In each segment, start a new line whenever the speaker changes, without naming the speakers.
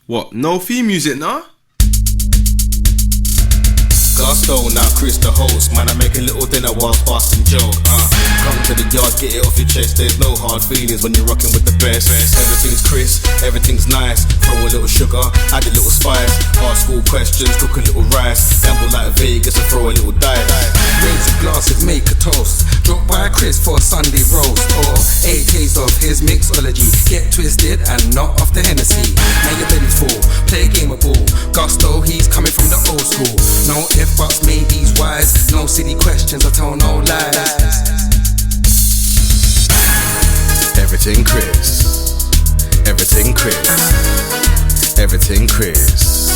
What? No theme music, nah?
Gusto, now Chris the host. Man, I make a little dinner whilst busting joke. Come to the yard, get it off your chest. There's no hard feelings when you're rocking with the best. Everything's crisp, everything's nice. Throw a little sugar, add a little spice. Ask all questions, cook a little rice. Gamble like Vegas and throw a little dice.
Raise a glass and make a toast. Drop by Chris for a Sunday roast. Or 8 days of his mixology. Get twisted and not off the Hennessy. Now your belly's full, play a game of ball. Gusto, he's coming from the old school. No if buts, maybes, whys. No silly questions, I tell no lies.
Everything Chris. Everything Chris. Everything Chris.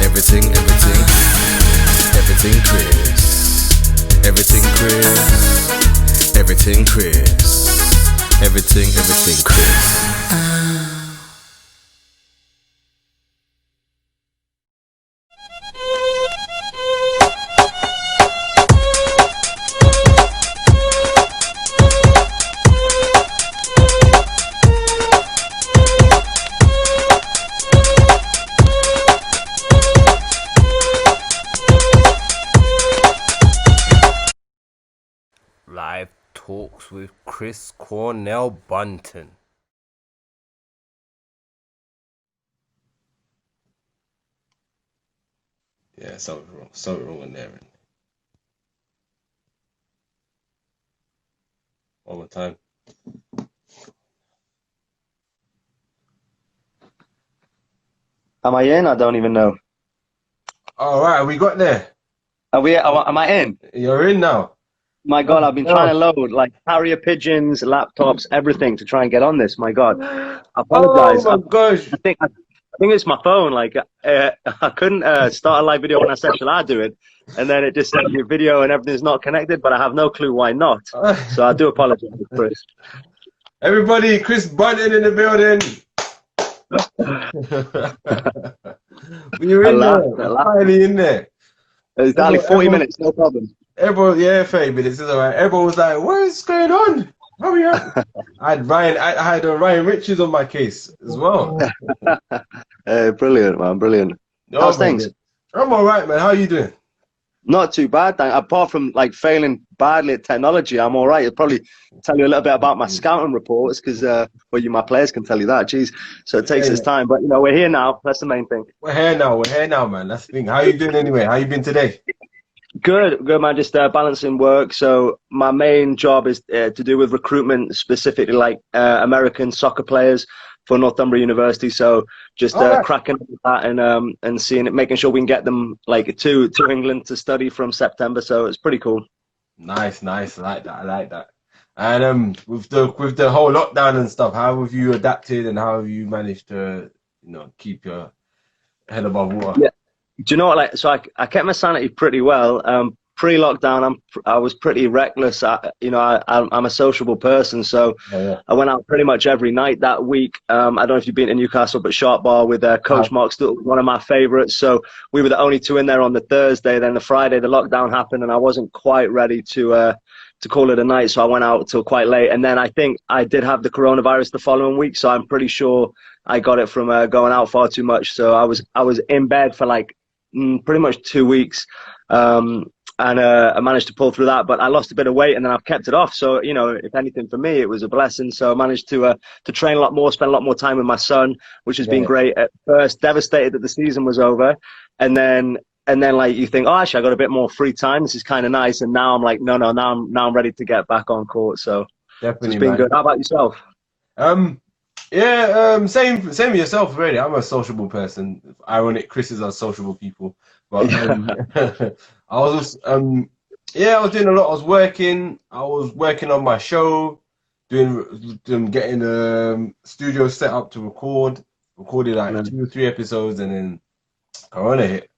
Everything Chris. Everything Chris. Everything Chris. Everything Chris.
Live talks with Chris Cornell Bunten.
Yeah, something wrong in there. One more time.
Am I in? I don't even know.
All right, we got there.
Am I in?
You're in now.
My God, I've been trying to load like carrier pigeons, laptops, everything to try and get on this. My God, I apologize.
Oh my gosh.
I think it's my phone. Like I couldn't start a live video when I said, "Shall I do it?" And then it just said your video and everything's not connected. But I have no clue why not. So I do apologize, Chris.
Everybody, Chris Bunten in the building. You're in there. Finally in there.
It's only 40 minutes, no problem.
Everyone, yeah, 30 minutes is alright. Everyone was like, "What is going on? Hurry up!" I had Ryan Richards on my case as well.
Brilliant, man, brilliant. How's things?
I'm alright, man. How are you doing?
Not too bad, apart from like failing badly at technology. I'm all right. I'll probably tell you a little bit about my scouting reports because my players can tell you that. Jeez, so it takes its time, but we're here now. That's the main thing.
We're here now, man. That's the thing. How you doing anyway? How you been today?
Good, man. Just balancing work. So my main job is to do with recruitment, specifically like American soccer players for Northumbria University. So just cracking that and seeing it, making sure we can get them like to England to study from September. So it's pretty cool.
Nice. I like that. And with the whole lockdown and stuff, how have you adapted and how have you managed to keep your head above water?
Yeah. Do you know what? Like, so I kept my sanity pretty well. Pre-lockdown, I was pretty reckless. I'm a sociable person, so I went out pretty much every night that week. I don't know if you've been to Newcastle, but Sharp Bar with Coach Mark Stuttle, one of my favourites. So we were the only two in there on the Thursday. Then the Friday, the lockdown happened, and I wasn't quite ready to call it a night. So I went out till quite late, and then I think I did have the coronavirus the following week. So I'm pretty sure I got it from going out far too much. So I was in bed for like pretty much 2 weeks. And I managed to pull through that, but I lost a bit of weight and then I've kept it off. So, if anything for me, it was a blessing. So I managed to train a lot more, spend a lot more time with my son, which has been great. At first, devastated that the season was over. And then like you think, oh, actually, I got a bit more free time. This is kind of nice. And now I'm like, no, now I'm ready to get back on court. So
definitely,
it's been good. How about yourself?
Same with yourself, really. I'm a sociable person. Ironic, Chris is unsociable people. But I was doing a lot. I was working on my show, getting a studio set up to recorded like 2 or 3 episodes, and then Corona hit.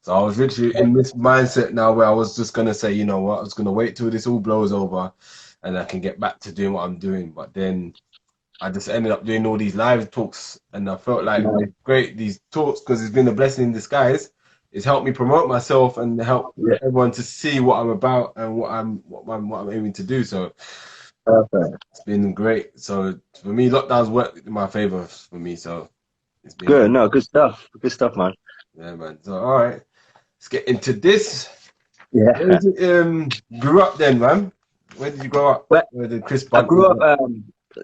So I was literally in this mindset now where I was just gonna say, you know what, I was gonna wait till this all blows over and I can get back to doing what I'm doing. But then I just ended up doing all these live talks, and I felt like great, these talks, because it's been a blessing in disguise. It's helped me promote myself and help everyone to see what I'm about and what I'm aiming to do. So it's been great. So for me, lockdowns worked in my favor for me. So It's been
Good, no, good stuff, man.
yeah, man. So all right, let's get into this.
Yeah.
Where did you grew up then, man? Where did you grow up?
Well,
Where did Chris
I
Bunten
grew
grow
up,
up?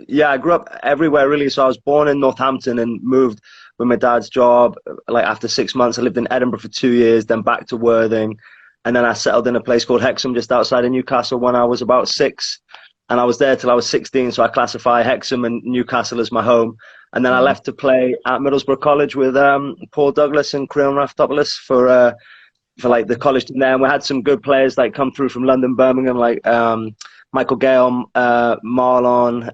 yeah, I grew up everywhere really. So I was born in Northampton and moved with my dad's job. Like after 6 months, I lived in Edinburgh for 2 years, then back to Worthing, and then I settled in a place called Hexham, just outside of Newcastle, when I was about 6, and I was there till I was 16. So I classify Hexham and Newcastle as my home. And then I left to play at Middlesbrough College with Paul Douglas and Creon Raftopoulos for like the college team there. And we had some good players like come through from London, Birmingham, like Michael Gale, Marlon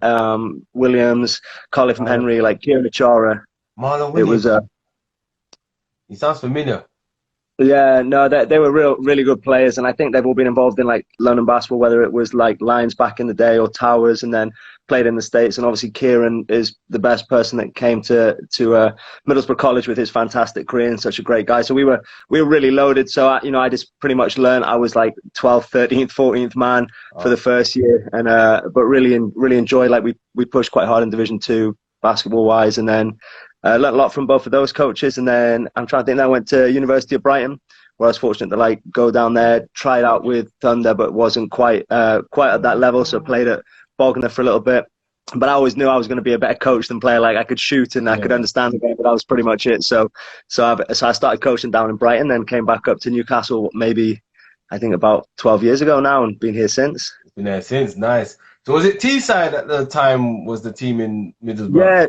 Williams, Colin from Henry, like Kieran Achara.
Marlon
It
Williams.
was
He sounds familiar.
yeah, no, they were really good players, and I think they've all been involved in like London basketball, whether it was like Lions back in the day or Towers, and then played in the States. And obviously, Kieran is the best person that came to Middlesbrough College with his fantastic career and such a great guy. So we were really loaded. So I just pretty much learned. I was like 12th, 13th, 14th man for the first year, and but really enjoyed. Like we pushed quite hard in Division 2 basketball wise, and then. Learned a lot from both of those coaches, and then I'm trying to think. I went to University of Brighton, where I was fortunate to like go down there, try it out with Thunder, but wasn't quite at that level. So played at Bognor for a little bit, but I always knew I was going to be a better coach than player. Like I could shoot and I could understand the game, but that was pretty much it. So I started coaching down in Brighton, then came back up to Newcastle maybe I think about 12 years ago now, and been here since.
Been there since. Nice. So was it Teesside at the time? Was the team in Middlesbrough?
Yeah.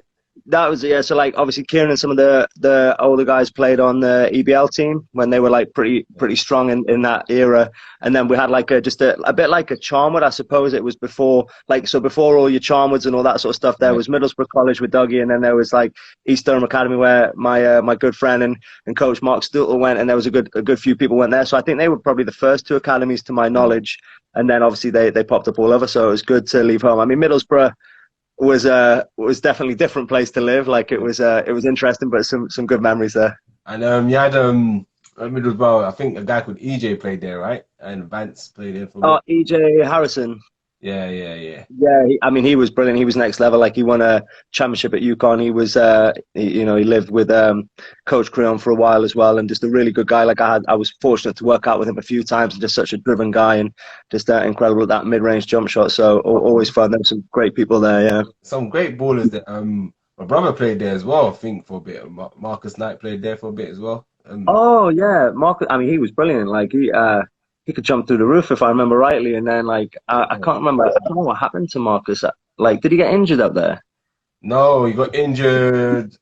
That was so like obviously Kieran and some of the older guys played on the EBL team when they were like pretty strong in that era, and then we had like just a bit like a Charnwood, I suppose. It was before before all your Charnwoods and all that sort of stuff. There was Middlesbrough College with Dougie, and then there was like East Durham Academy where my good friend and coach Mark Stuttle went, and there was a good few people went there. So I think they were probably the first 2 academies to my knowledge, and then obviously they popped up all over. So it was good to leave home. I mean, Middlesbrough was definitely a different place to live. Like it was interesting, but some good memories there.
And you had Middlesbrough. I think a guy called EJ played there, right? And Vance played there for.
Oh, EJ Harrison.
Yeah.
Yeah, he was brilliant. He was next level. Like he won a championship at UConn. He was, he lived with Coach Creon for a while as well, and just a really good guy. Like I was fortunate to work out with him a few times, and just such a driven guy, and just incredible at that mid-range jump shot. So always fun. There's some great people there. Yeah,
some great ballers that my brother played there as well. I think for a bit. Marcus Knight played there for a bit as well.
Oh yeah, Marcus. I mean, he was brilliant. Like he could jump through the roof if I remember rightly. And then like I can't remember. I don't know what happened to Marcus. Like, did he get injured up there?
No, he got injured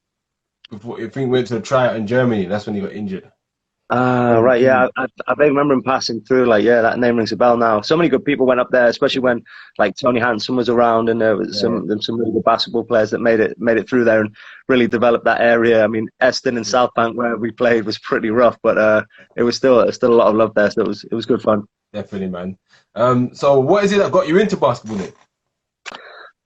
before. I think he went to a tryout in Germany. That's when he got injured.
Right. Yeah, I vaguely remember him passing through. Like, yeah, that name rings a bell now. So many good people went up there, especially when like Tony Hansen was around, and there was some really good basketball players that made it through there and really developed that area. I mean, Eston and South Bank, where we played, was pretty rough, but it was still a lot of love there. So it was good fun.
Definitely, man. So what is it that got you into basketball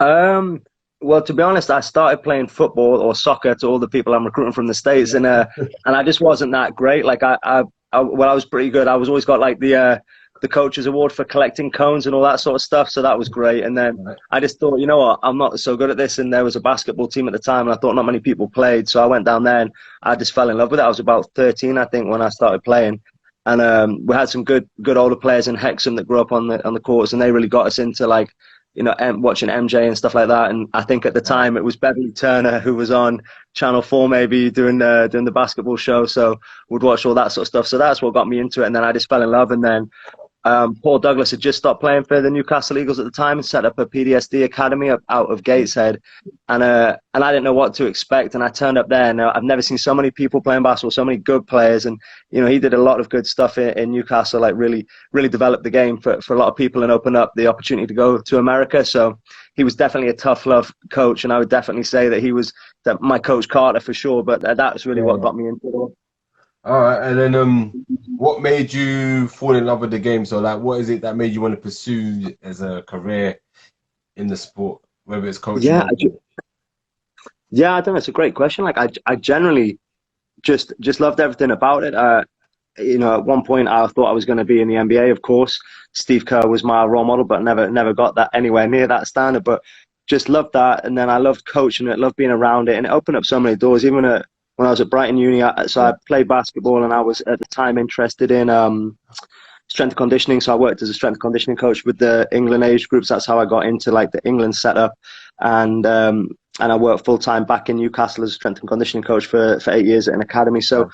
then? Well, to be honest, I started playing football or soccer to all the people I'm recruiting from the States, and I just wasn't that great. Like I was pretty good. I was always got like the coach's award for collecting cones and all that sort of stuff, so that was great. And then I just thought, you know what, I'm not so good at this. And there was a basketball team at the time, and I thought not many people played, so I went down there and I just fell in love with it. I was about 13, I think, when I started playing. And we had some good older players in Hexham that grew up on the courts, and they really got us into like, you know, watching MJ and stuff like that. And I think at the time it was Beverly Turner who was on Channel 4 maybe doing the basketball show. So we'd watch all that sort of stuff. So that's what got me into it. And then I just fell in love. And then Paul Douglas had just stopped playing for the Newcastle Eagles at the time and set up a PDSD academy out of Gateshead. And I didn't know what to expect. And I turned up there, and I've never seen so many people playing basketball, so many good players. And, you know, he did a lot of good stuff in Newcastle, like really developed the game for a lot of people and opened up the opportunity to go to America. So he was definitely a tough love coach. And I would definitely say that he was my coach Carter for sure. But that was really what got me into it.
All right, and then what made you fall in love with the game? So, like, what is it that made you want to pursue as a career in the sport, whether it's coaching?
Yeah, I don't know. It's a great question. Like, I generally just loved everything about it. You know, at one point I thought I was going to be in the NBA. Of course, Steve Kerr was my role model, but never got that anywhere near that standard. But just loved that. And then I loved coaching it, loved being around it, and it opened up so many doors. Even when I was at Brighton Uni, I played basketball, and I was at the time interested in strength and conditioning. So I worked as a strength and conditioning coach with the England age groups. That's how I got into like the England setup. And I worked full time back in Newcastle as a strength and conditioning coach for 8 years at an academy. So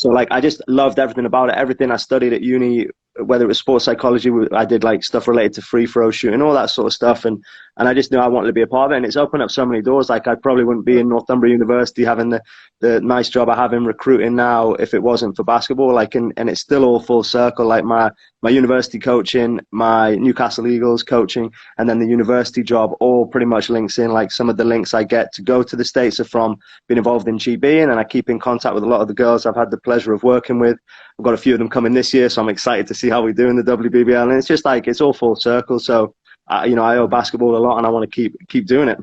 like I just loved everything about it. Everything I studied at uni, whether it was sports psychology, I did like stuff related to free throw shooting, all that sort of stuff. And I just knew I wanted to be a part of it. And it's opened up so many doors. Like I probably wouldn't be in Northumbria University having the nice job I have in recruiting now if it wasn't for basketball. Like, and it's still all full circle. Like my university coaching, my Newcastle Eagles coaching, and then the university job all pretty much links in. Like some of the links I get to go to the States are from being involved in GB, and then I keep in contact with a lot of the girls I've had the pleasure of working with. I've got a few of them coming this year, so I'm excited to see how we do in the WBBL. And it's just like, it's all full circle. So, I owe basketball a lot, and I want to keep doing it.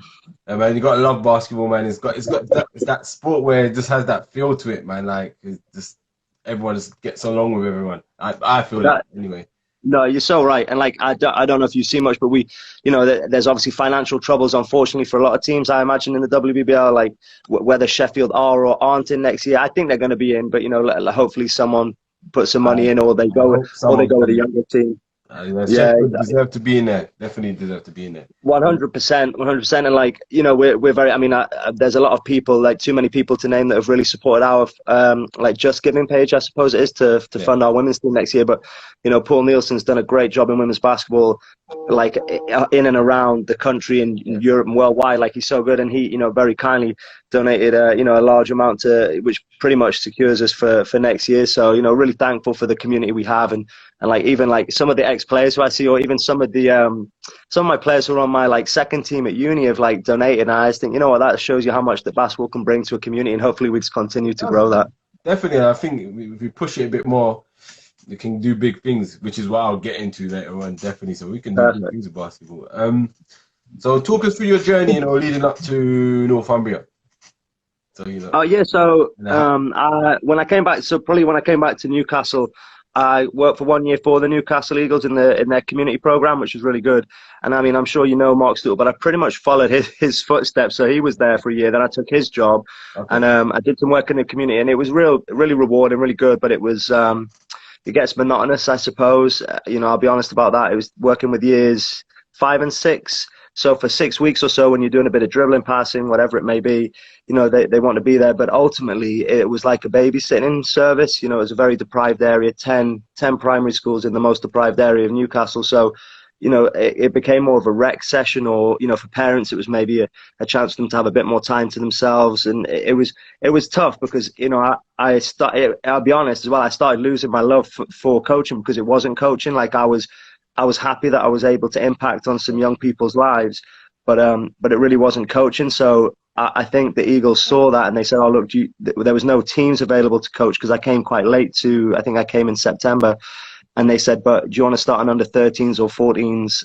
Yeah, man, you got to love basketball, man. It's that sport where it just has that feel to it, man. Like, it's just, everyone just gets along with everyone. I feel that anyway.
No, you're so right. And like, I don't know if you see much, but there's obviously financial troubles, unfortunately, for a lot of teams, I imagine, in the WBBL, like whether Sheffield are or aren't in next year. I think they're going to be in, but, hopefully someone puts some money in, or they go with a younger team.
Deserve to be in there. Definitely deserve to be in there.
100%. And like, we're very, there's a lot of people, like too many people to name, that have really supported our like Just Giving page, I suppose it is, to fund our women's team next year. But Paul Nielsen's done a great job in women's basketball, like in and around the country and in Europe and worldwide. Like, he's so good, and he very kindly donated a large amount which pretty much secures us for next year. So really thankful for the community we have, and like even like some of the ex-players who I see, or even some of my players who are on my like second team at uni have like donated. And I just think, that shows you how much that basketball can bring to a community, and hopefully we just continue to grow that.
Definitely. I think if we push it a bit more, we can do big things, which is what I'll get into later on. Definitely. So we can do big things with basketball. So talk us through your journey, leading up to Northumbria. So, when I came back, to Newcastle, I worked for 1 year for the Newcastle Eagles in their community program, which was really good. And I'm sure Mark Stewart, but I pretty much followed his footsteps. So he was there for a year, then I took his job, and I did some work in the community, and it was really rewarding, really good. But it was it gets monotonous, I suppose. I'll be honest about that. It was working with years 5 and 6. So for 6 weeks or so, when you're doing a bit of dribbling, passing, whatever it may be, they want to be there. But ultimately, it was like a babysitting service. It was a very deprived area, 10 primary schools in the most deprived area of Newcastle. So, it became more of a rec session, or, for parents, it was maybe a chance for them to have a bit more time to themselves. And it was tough because, I'll be honest as well, I started losing my love for coaching because it wasn't coaching. Like I was happy that I was able to impact on some young people's lives, but it really wasn't coaching. So I think the Eagles saw that, and they said, "Oh, look, there was no teams available to coach," because I came quite late I think I came in September, and they said, "But do you want to start an under 13s or 14s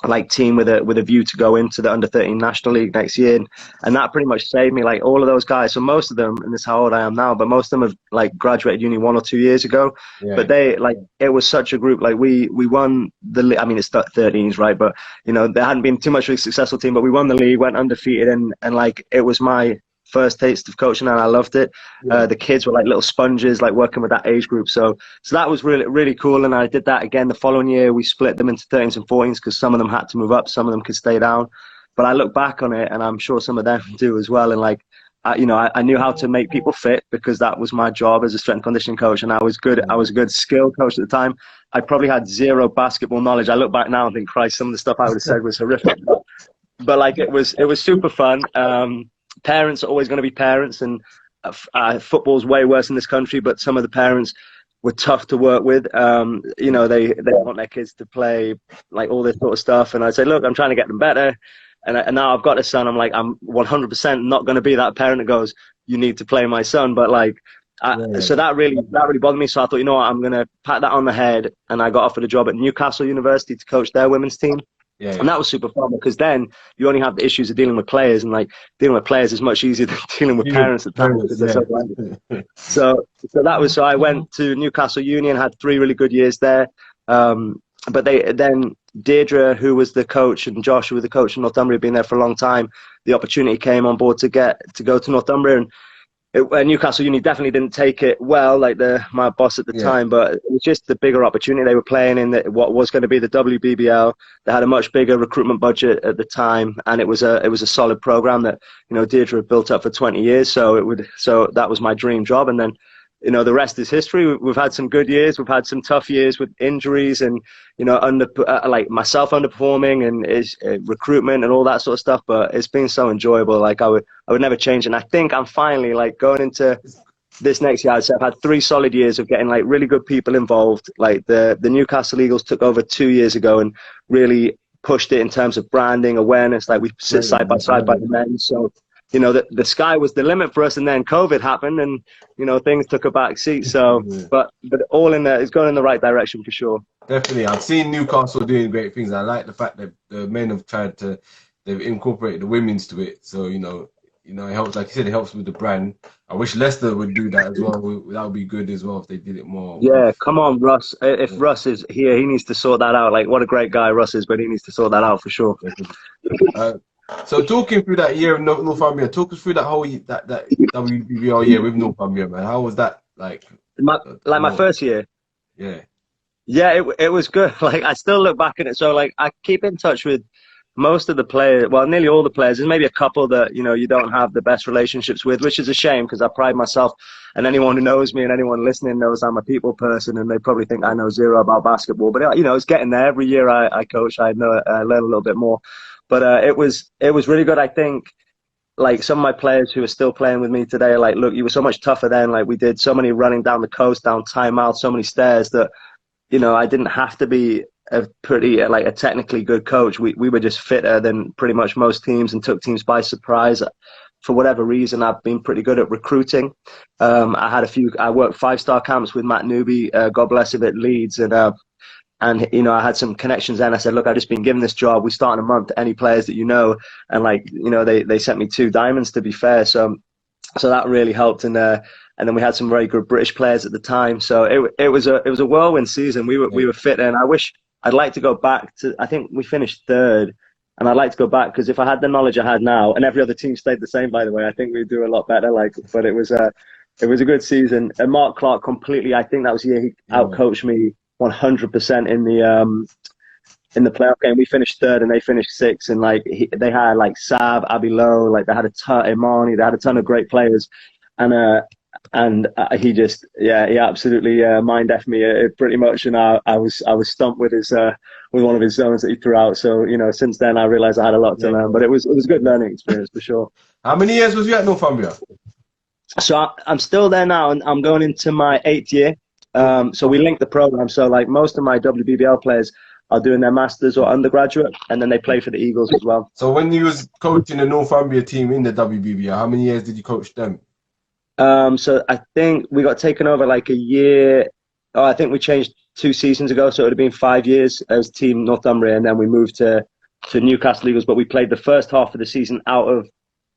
like team with a view to go into the under 13 National League next year?" And that pretty much saved me. Like all of those guys, so most of them, and this is how old I am now, but most of them have like graduated uni 1 or 2 years ago. Yeah. But they it was such a group. Like we won it's 13s, right? But there hadn't been too much of a successful team, but we won the league, went undefeated, and like it was my first taste of coaching, and I loved it. Yeah. The kids were like little sponges, like working with that age group. So that was really, really cool. And I did that again the following year. We split them into 13s and 14s because some of them had to move up, some of them could stay down. But I look back on it, and I'm sure some of them do as well. And like, I knew how to make people fit because that was my job as a strength and conditioning coach. And I was good. I was a good skill coach at the time. I probably had zero basketball knowledge. I look back now and think, Christ, some of the stuff I would have said was horrific. But like, it was super fun. Parents are always going to be parents, and football's way worse in this country, but some of the parents were tough to work with. They want their kids to play like all this sort of stuff, and I say, look, I'm trying to get them better, and now I've got a son. I'm like, I'm 100% not going to be that parent that goes, you need to play my son. But like, so that really bothered me. So I thought, what, I'm going to pat that on the head, and I got offered a job at Newcastle University to coach their women's team. Yeah. And that was super fun because then you only have the issues of dealing with players, and like dealing with players is much easier than dealing with parents at times because they're so blind. So I went to Newcastle Uni and had 3 really good years there.
but then Deirdre, who was the coach, and Josh, who was the coach in Northumbria, had been there for a long time. The opportunity came on board to go to Northumbria, and Newcastle Uni definitely didn't take it well, like my boss at the time, but it was just the bigger opportunity. They were playing in what was going to be the WBBL. They had a much bigger recruitment budget at the time, and it was a solid program that, you know, Deirdre had built up for 20 years. So that was my dream job. And then, you know, the rest is history. We've had some good years. We've had some tough years with injuries and, you know, like myself underperforming and recruitment and all that sort of stuff. But it's been so enjoyable. Like I would never change it. And I think I'm finally like going into this next year. I'd say I've had 3 solid years of getting like really good people involved. Like the Newcastle Eagles took over 2 years ago and really pushed it in terms of branding, awareness. Like we sit side by side by the men. So, you know, the sky was the limit for us, and then COVID happened, and, you know, things took a back seat. So, but all in there, it's going in the right direction for sure.
Definitely, I've seen Newcastle doing great things. I like the fact that the men have they've incorporated the women's to it. So, you know, it helps. Like you said, it helps with the brand. I wish Leicester would do that as well. That would be good as well if they did it more.
Yeah, come on, Russ. If Russ is here, he needs to sort that out. Like, what a great guy Russ is, but he needs to sort that out for sure.
So talking through that year of Northumbria, talk us through that whole that WBBL year with Northumbria, man. How was that like?
My first year.
Yeah.
Yeah, it was good. Like I still look back at it. So like I keep in touch with most of the players, well, nearly all the players. There's maybe a couple that, you know, you don't have the best relationships with, which is a shame because I pride myself, and anyone who knows me and anyone listening knows I'm a people person, and they probably think I know zero about basketball. But, you know, it's getting there. Every year I coach, I learn a little bit more. But it was really good. I think, like, some of my players who are still playing with me today are like, look, you were so much tougher then. Like, we did so many running down the coast, down timeout, so many stairs that, you know, I didn't have to be a technically good coach. We were just fitter than pretty much most teams and took teams by surprise. For whatever reason, I've been pretty good at recruiting. I worked 5-star camps with Matt Newby, God bless him, at Leeds, and you know, I had some connections then. I said, look, I've just been given this job. We start in a month. Any players that you know, and like, you know, they sent me 2 diamonds, to be fair. So that really helped. And then we had some very good British players at the time. So it was a whirlwind season. We were fit, and I'd like to go back to. I think we finished 3rd, and I'd like to go back because if I had the knowledge I had now, and every other team stayed the same, by the way, I think we'd do a lot better. Like, but it was a good season. And Mark Clark completely. I think that was the year he outcoached me 100% in the playoff game. We finished 3rd and they finished 6th, and like they had like Sav, Abby Lowe, like they had a ton, Imani, they had a ton of great players, and he just he absolutely mind effed me pretty much, and I was stumped with his with one of his zones that he threw out. So, you know, since then I realized I had a lot to learn, but it was a good learning experience for sure.
How many years was you at Northumbria?
So I'm still there now, and I'm going into my 8th year. So we linked the program. So like most of my WBBL players are doing their masters or undergraduate, and then they play for the Eagles as well.
So when you was coaching the Northumbria team in the WBBL, how many years did you coach them?
So I think we got taken over like a year. I think we changed 2 seasons ago, so it would have been 5 years as Team Northumbria, and then we moved to Newcastle Eagles. But we played the first half of the season out of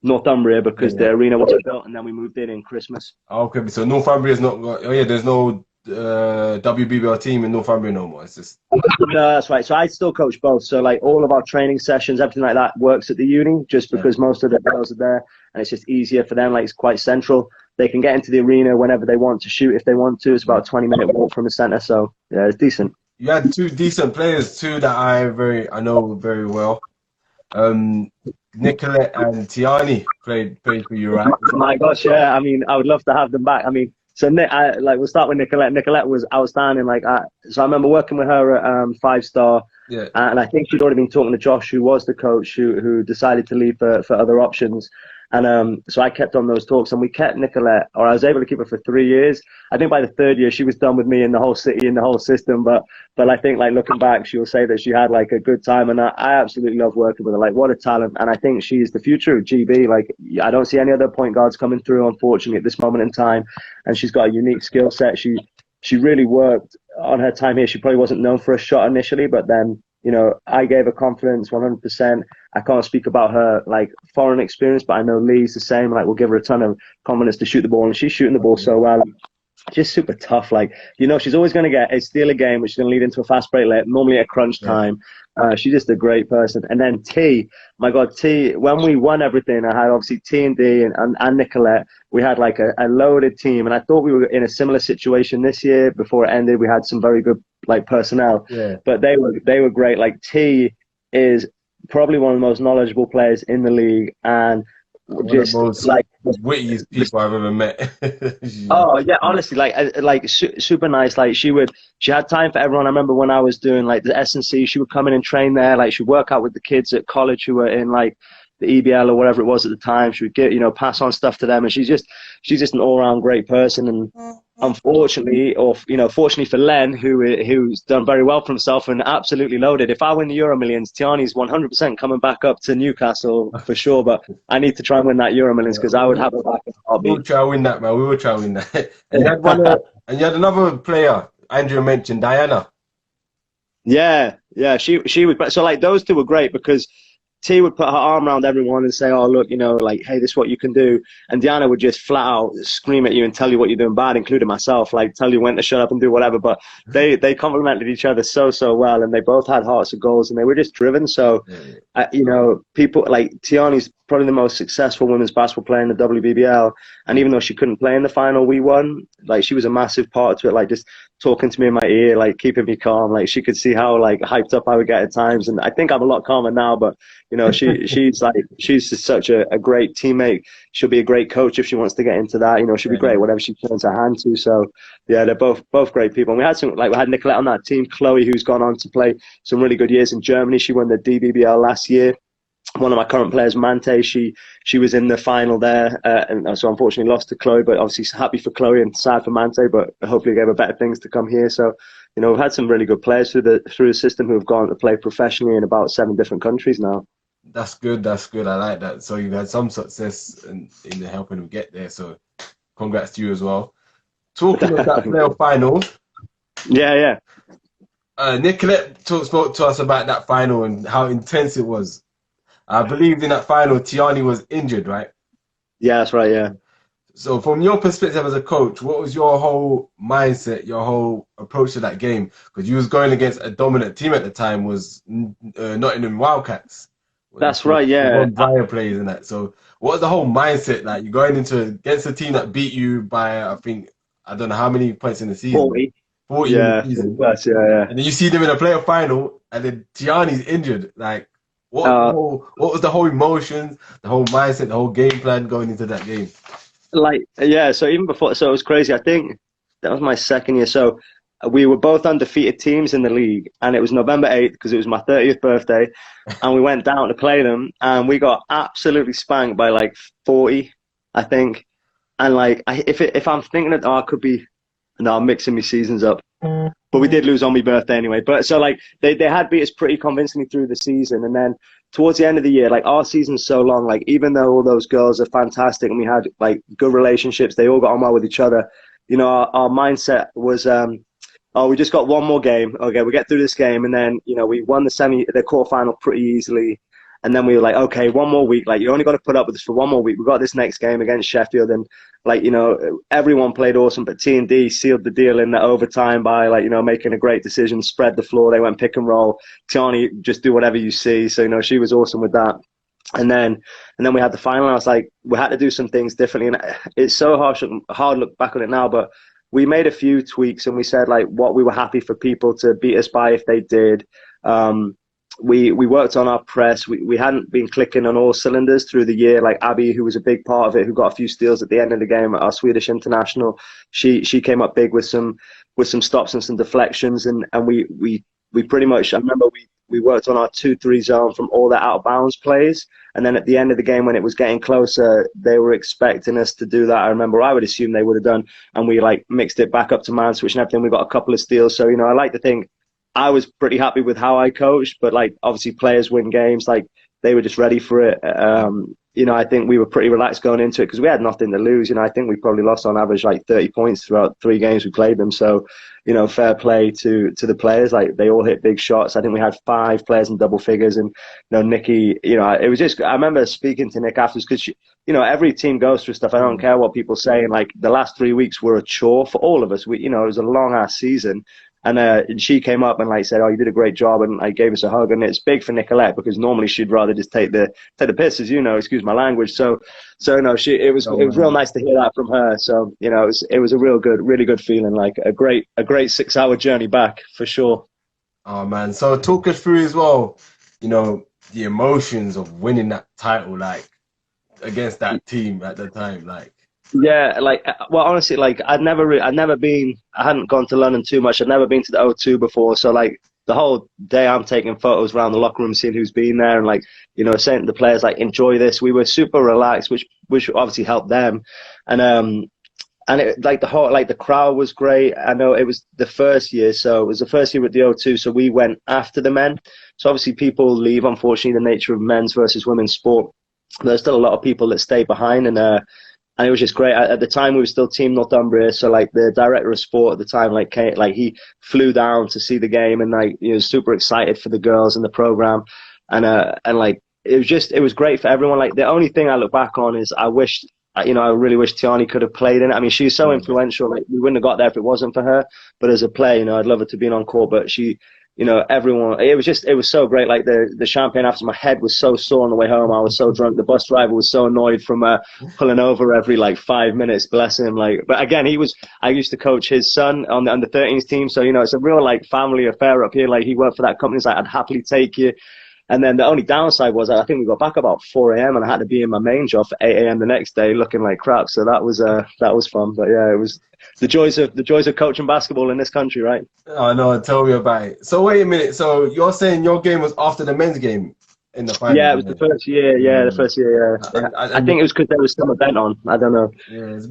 Northumbria because the arena wasn't built, and then we moved in Christmas.
Okay, so Northumbria's not got. Oh yeah, there's no WBBL team in Northumbria no more. It's just.
No, that's right. So I still coach both. So like all of our training sessions, everything like that works at the uni, just because most of the girls are there, and it's just easier for them. Like, it's quite central. They can get into the arena whenever they want to shoot if they want to. It's about a 20-minute walk from the center, so yeah, it's decent.
You had 2 decent players too that I know very well. Nicolette and Tiana played for you, right?
Oh my gosh, yeah. I mean, I would love to have them back. I mean, so we'll start with Nicolette. Nicolette was outstanding. So I remember working with her at 5-star, and I think she'd already been talking to Josh, who was the coach, who decided to leave for other options. And so I kept on those talks, and we kept Nicolette, or I was able to keep her for 3 years. I think by the 3rd year she was done with me in the whole city, in the whole system. But I think, like, looking back, she'll say that she had like a good time, and I absolutely love working with her. Like, what a talent! And I think she's the future of GB. Like, I don't see any other point guards coming through, unfortunately, at this moment in time. And she's got a unique skill set. She really worked on her time here. She probably wasn't known for a shot initially, but then, you know, I gave her confidence 100%. I can't speak about her like foreign experience, but I know Lee's the same. Like, we'll give her a ton of confidence to shoot the ball, and she's shooting the ball so well. just super tough. Like, you know, she's always going to get a steal a game, which is going to lead into a fast break late, normally at crunch time. She's just a great person. And then T, my God, T, when we won everything, I had obviously T and D and Nicolette. We had like a loaded team. And I thought we were in a similar situation this year. Before it ended, we had some very good like personnel. But they were great. Like, T is probably one of the most knowledgeable players in the league, and just like
wittiest people I've ever met.
Oh yeah, honestly, like super nice. Like, she had time for everyone. I remember when I was doing like the S&C, she would come in and train there. Like, she'd work out with the kids at college who were in like the EBL or whatever it was at the time. She would get, you know, pass on stuff to them, and she's just an all-round great person. And unfortunately, or you know, fortunately for Len, who's done very well for himself and absolutely loaded. If I win the Euro Millions, Tiani's 100% coming back up to Newcastle for sure. But I need to try and win that Euro Millions, because I would have it back in a heartbeat.
We'll try and win that, man. We will try and win that. And you had and you had another player, Andrew mentioned, Diana.
Yeah, she was. So like, those two were great, because T would put her arm around everyone and say, oh, look, you know, like, hey, this is what you can do. And Diana would just flat out scream at you and tell you what you're doing bad, including myself, like tell you when to shut up and do whatever. But they complemented each other so well, and they both had hearts of goals, and they were just driven. So, you know, people like Tiani's probably the most successful women's basketball player in the WBBL. And even though she couldn't play in the final, we won. Like, she was a massive part to it, like just talking to me in my ear, like keeping me calm. Like, she could see how like hyped up I would get at times. And I think I'm a lot calmer now, but you know, she's just such a great teammate. She'll be a great coach if she wants to get into that. You know, she'll be great whatever she turns her hand to. So yeah, they're both great people. And we had Nicolette on that team, Chloe, who's gone on to play some really good years in Germany. She won the DBBL last year. One of my current players, Mante, she was in the final there, and so unfortunately lost to Chloe, but obviously happy for Chloe and sad for Mante, but hopefully gave her better things to come here. So, you know, we've had some really good players through the system who have gone to play professionally in about 7 different countries now.
That's good. I like that. So you've had some success in helping them get there. So congrats to you as well. Talking of that playoff final.
Yeah.
Nicolette spoke to us about that final and how intense it was. I believe in that final, Tiani was injured, right?
Yeah, that's right, yeah.
So from your perspective as a coach, what was your whole mindset, your whole approach to that game? Because you was going against a dominant team at the time, was Nottingham Wildcats.
That's right, yeah.
Brian plays and that. So what was the whole mindset like? You're going against a team that beat you by, I don't know how many points in the season. 40
yeah,
in the season.
Yeah.
And then you see them in a playoff final, and then Tiani's injured. Like, what was the whole emotions, the whole mindset, the whole game plan going into that game?
Like, yeah, so even before, so it was crazy. I think that was my second year. So we were both undefeated teams in the league, and it was November 8th because it was my 30th birthday, and we went down to play them, and we got absolutely spanked by like 40, I think. And like, if I'm thinking that, I could be, no, I'm mixing my seasons up. But we did lose on my birthday anyway. But so like they had beat us pretty convincingly through the season, and then towards the end of the year, like our season's so long, like even though all those girls are fantastic and we had like good relationships, they all got on well with each other. You know, our mindset was, we just got one more game. Okay, we get through this game, and then you know we won the quarterfinal pretty easily. And then we were like, okay, one more week. Like, you only got to put up with this for one more week. We got this next game against Sheffield, and like, you know, everyone played awesome, but T&D sealed the deal in the overtime by like, you know, making a great decision, spread the floor. They went pick and roll. Tiani, just do whatever you see. So, you know, she was awesome with that. And then we had the final. And I was like, we had to do some things differently. And it's so hard look back on it now, but we made a few tweaks, and we said like what we were happy for people to beat us by if they did. We worked on our press. We hadn't been clicking on all cylinders through the year. Like Abby, who was a big part of it, who got a few steals at the end of the game, our Swedish international, she came up big with some stops and some deflections, and we pretty much, I remember we worked on our 2-3 zone from all the out of bounds plays, and then at the end of the game when it was getting closer, they were expecting us to do that. I remember I would assume they would have done, and we like mixed it back up to man switch and everything. We got a couple of steals, so you know I like to think I was pretty happy with how I coached, but like obviously players win games, like they were just ready for it. you know, I think we were pretty relaxed going into it because we had nothing to lose. You know, I think we probably lost on average like 30 points throughout 3 games we played them. So, you know, fair play to the players. Like, they all hit big shots. I think we had 5 players in double figures. And, you know, Nikki, you know, it was just, I remember speaking to Nick afterwards because, you know, every team goes through stuff. I don't care what people say. And, like, the last 3 weeks were a chore for all of us. We, you know, it was a long ass season. And she came up and like said, "Oh, you did a great job," and I gave us a hug. And it's big for Nicolette because normally she'd rather just take the piss, as you know, excuse my language. So no, it was real nice to hear that from her. So, you know, it was a really good feeling, like a great 6-hour journey back for sure.
Oh man, so talk us through as well, you know, the emotions of winning that title, like against that team at the time, like.
Yeah, like, well, honestly, like, I hadn't gone to London too much. I'd never been to the O2 before. So, like, the whole day I'm taking photos around the locker room, seeing who's been there and, like, you know, saying to the players, like, enjoy this. We were super relaxed, which obviously helped them. And it, like, the crowd was great. I know it was the first year. So it was the first year with the O2. So we went after the men. So obviously people leave, unfortunately, the nature of men's versus women's sport. There's still a lot of people that stay behind, and it was just great. At the time, we were still Team Northumbria, so like the director of sport at the time, like he flew down to see the game, and like he was super excited for the girls in the program, and like it was great for everyone. Like, the only thing I look back on is I really wish Tiana could have played in it. I mean, she's so influential. Like, we wouldn't have got there if it wasn't for her. But as a player, you know, I'd love her to be on court, but she. You know, everyone, it was so great. Like, the champagne after, my head was so sore on the way home. I was so drunk. The bus driver was so annoyed from pulling over every like 5 minutes, bless him. Like, but again, I used to coach his son on the under 13s team. So, you know, it's a real like family affair up here. Like, he worked for that company. He's like, I'd happily take you. And then the only downside was I think we got back about 4 a.m. and I had to be in my main job for 8 a.m. the next day looking like crap. So that was fun. But yeah, it was the joys of coaching basketball in this country, right?
Oh no, tell me about it. So wait a minute. So you're saying your game was after the men's game in the final?
Yeah, it was the first year. Yeah, the first year. Yeah, I think it was because there was some event on. I don't know.
Yeah, it's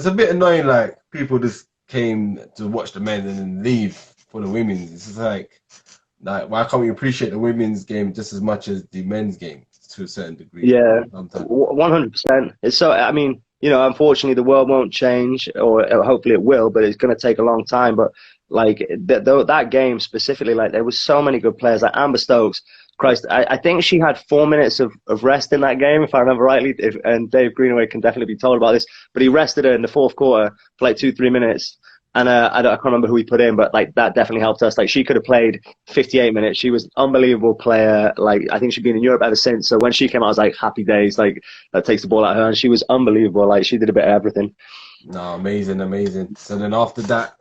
a bit annoying. Like, people just came to watch the men and then leave for the women's. It's just like why can't we appreciate the women's game just as much as the men's game to a certain degree?
Yeah, 100%. It's so. I mean, you know, unfortunately, the world won't change, or hopefully it will, but it's going to take a long time. But like that game specifically, like, there was so many good players. Like Amber Stokes, Christ, I think she had 4 minutes of rest in that game, if I remember rightly. And Dave Greenaway can definitely be told about this, but he rested her in the fourth quarter for like 2-3 minutes. And I can't remember who he put in, but like that definitely helped us. Like, she could have played 58 minutes. She was an unbelievable player. Like, I think she'd been in Europe ever since. So when she came out, I was like, happy days. Like, that takes the ball out of her, and she was unbelievable. Like, she did a bit of everything.
No, amazing. So then after that,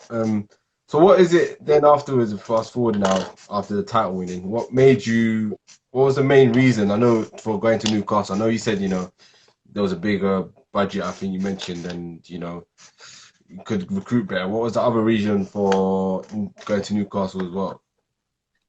so what is it then afterwards? Fast forward now, after the title winning, what was the main reason? I know for going to Newcastle. I know you said, you know, there was a bigger budget. I think you mentioned, and you know, you could recruit better. What was the other reason for going to Newcastle as well?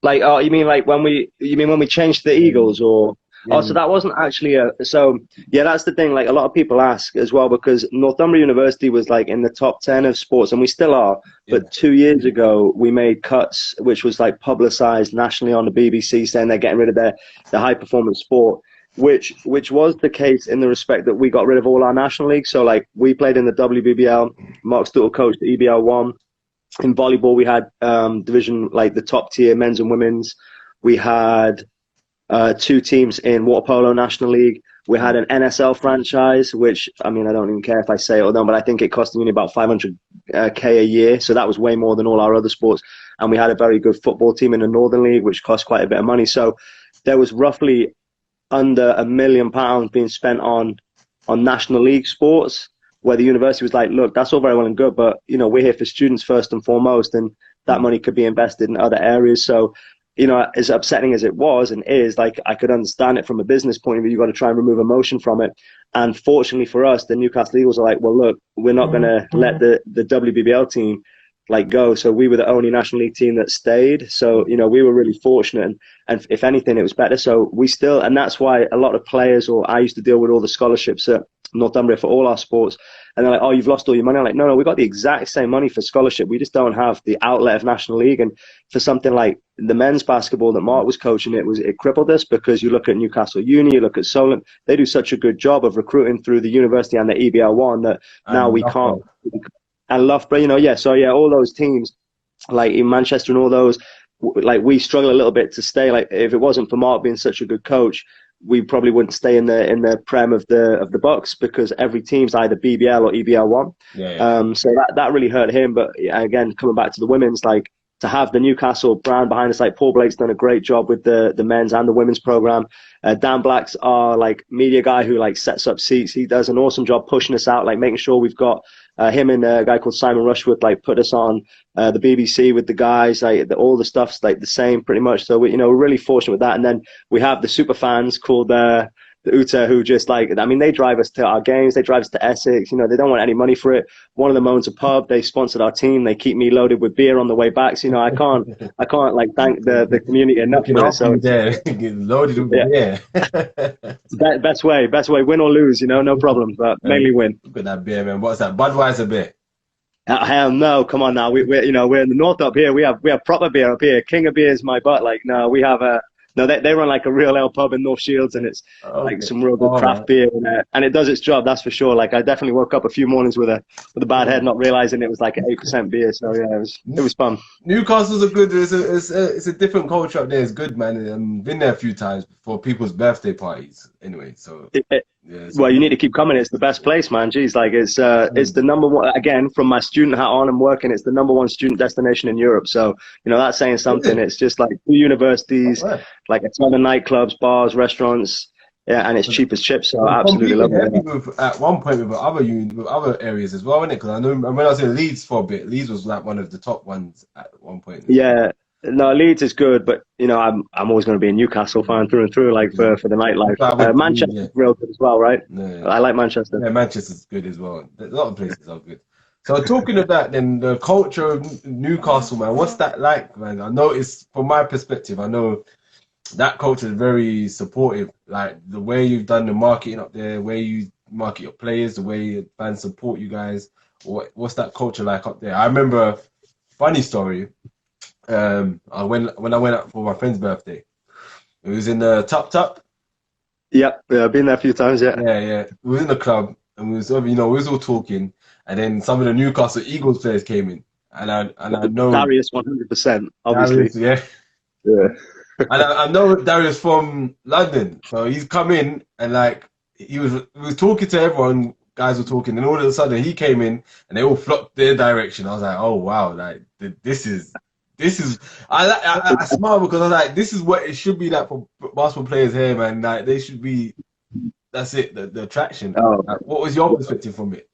Like, oh, you mean when we changed to the Eagles, or?
Yeah.
Oh, so that wasn't actually so yeah, that's the thing. Like, a lot of people ask as well, because Northumbria University was like in the top 10 of sports, and we still are.
Yeah.
But 2 years ago, we made cuts, which was like publicized nationally on the BBC, saying they're getting rid of the high performance sport, which was the case in the respect that we got rid of all our national leagues. So like, we played in the WBBL. Mark Stuttle coached the EBL 1. In volleyball, we had division, like the top tier men's and women's. We had 2 teams in water polo national league. We had an NSL franchise, which, I mean, I don't even care if I say it or not, but I think it cost the uni about 500K a year. So that was way more than all our other sports. And we had a very good football team in the Northern League, which cost quite a bit of money. So there was roughly under £1 million being spent on national league sports, where the university was like, look, that's all very well and good, but you know, we're here for students first and foremost, and that money could be invested in other areas. So, you know, as upsetting as it was and is, like, I could understand it from a business point of view. You've got to try and remove emotion from it. And fortunately for us, the Newcastle Eagles are like, well, look, we're not going to let the WBBL team like go. So we were the only National League team that stayed. So, you know, we were really fortunate, and if anything, it was better. So we still, and that's why a lot of players, or I used to deal with all the scholarships at Northumbria for all our sports. And they're like, oh, you've lost all your money. I'm like, no, we got the exact same money for scholarship. We just don't have the outlet of National League. And for something like the men's basketball that Mark was coaching, it crippled us, because you look at Newcastle Uni, you look at Solent, they do such a good job of recruiting through the university and the EBL1 that now we can't. And Loughborough, you know, yeah. So yeah, all those teams, like in Manchester and all those, like we struggle a little bit to stay. Like if it wasn't for Mark being such a good coach, we probably wouldn't stay in the prem of the Bucks, because every team's either BBL or EBL1. So that really hurt him. But again, coming back to the women's, like to have the Newcastle brand behind us, like Paul Blake's done a great job with the men's and the women's program. Dan Black's our like media guy who like sets up seats. He does an awesome job pushing us out, like making sure we've got him and a guy called Simon Rushwood like put us on the BBC with the guys. Like all the stuff's like the same pretty much. So we're really fortunate with that. And then we have the super fans called the Uta, who just like, I mean, they drive us to our games, they drive us to Essex, you know, they don't want any money for it. One of them owns a pub, they sponsored our team, they keep me loaded with beer on the way back. So, you know, I can't like thank the community enough for it. So
getting loaded with beer.
Best way, win or lose, you know, no problem, but mainly win.
Look at that beer, man. What's that? Budweiser beer?
Hell no, come on now. We're in the north up here. We have proper beer up here. King of beer is my butt. Like, no, we have they run like a real ale pub in North Shields, and it's like some real good craft beer, and it does its job, that's for sure. Like I definitely woke up a few mornings with a bad head, not realizing it was like an 8% beer. So yeah, it was fun.
Newcastle's a good. It's a different culture up there. It's good, man. Been there a few times for people's birthday parties. Anyway, so. Well, you need to keep coming. It's the best place, man. Jeez, like it's the number one, again, from my student hat on and working, it's the number one student destination in Europe. So, you know, that's saying something. It's just like 2 universities, like a ton of nightclubs, bars, restaurants, and it's cheap as chips. So I absolutely love it. At one point with other areas as well, isn't it? Because I know when I was in Leeds for a bit, Leeds was like one of the top ones at one point.
Yeah. No, Leeds is good, but you know, I'm always going to be a Newcastle fan through and through, like for the nightlife. Manchester's real good as well, right? Yeah. I like Manchester.
Yeah, Manchester's good as well. A lot of places are good. So talking of that, then the culture of Newcastle, man, what's that like, man? I noticed from my perspective, I know that culture is very supportive. Like the way you've done the marketing up there, where you market your players, the way fans support you guys. What's that culture like up there? I remember a funny story. When I went out for my friend's birthday, it was in the Top.
Yeah, I've been there a few times.
Yeah. We was in the club and we was all talking, and then some of the Newcastle Eagles players came in, and I know
Darius 100%, obviously.
Darius, yeah. And I know Darius from London, so he's come in and like we was talking to everyone. Guys were talking, and all of a sudden he came in, and they all flocked their direction. I was like, oh wow, like this is. I smile because I was like, this is what it should be like for basketball players here, man. Like they should be. That's it, the attraction. Like, what was your perspective from it?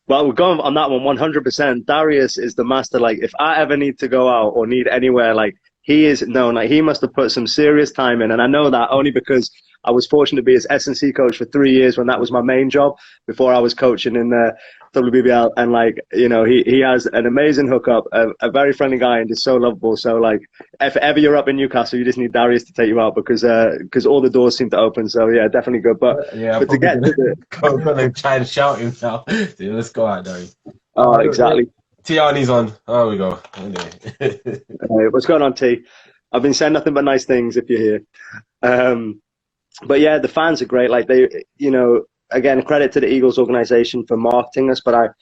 Well, we're going on that one 100%. Darius is the master. Like, if I ever need to go out or need anywhere, like he is known. Like he must have put some serious time in, and I know that only because I was fortunate to be his S&C coach for 3 years when that was my main job before I was coaching in the WBBL. And like, you know, he has an amazing hookup, a very friendly guy, and just so lovable. So like, if ever you're up in Newcastle, you just need Darius to take you out because all the doors seem to open. So yeah, definitely good. But to get to
I'm gonna try and shout him now. Dude, let's go out, Darius.
Oh, exactly.
Tiani's on. Oh, we go.
Hey, what's going on, T? I've been saying nothing but nice things if you're here. But yeah, the fans are great. Like they, you know, again, credit to the Eagles organization for marketing us. But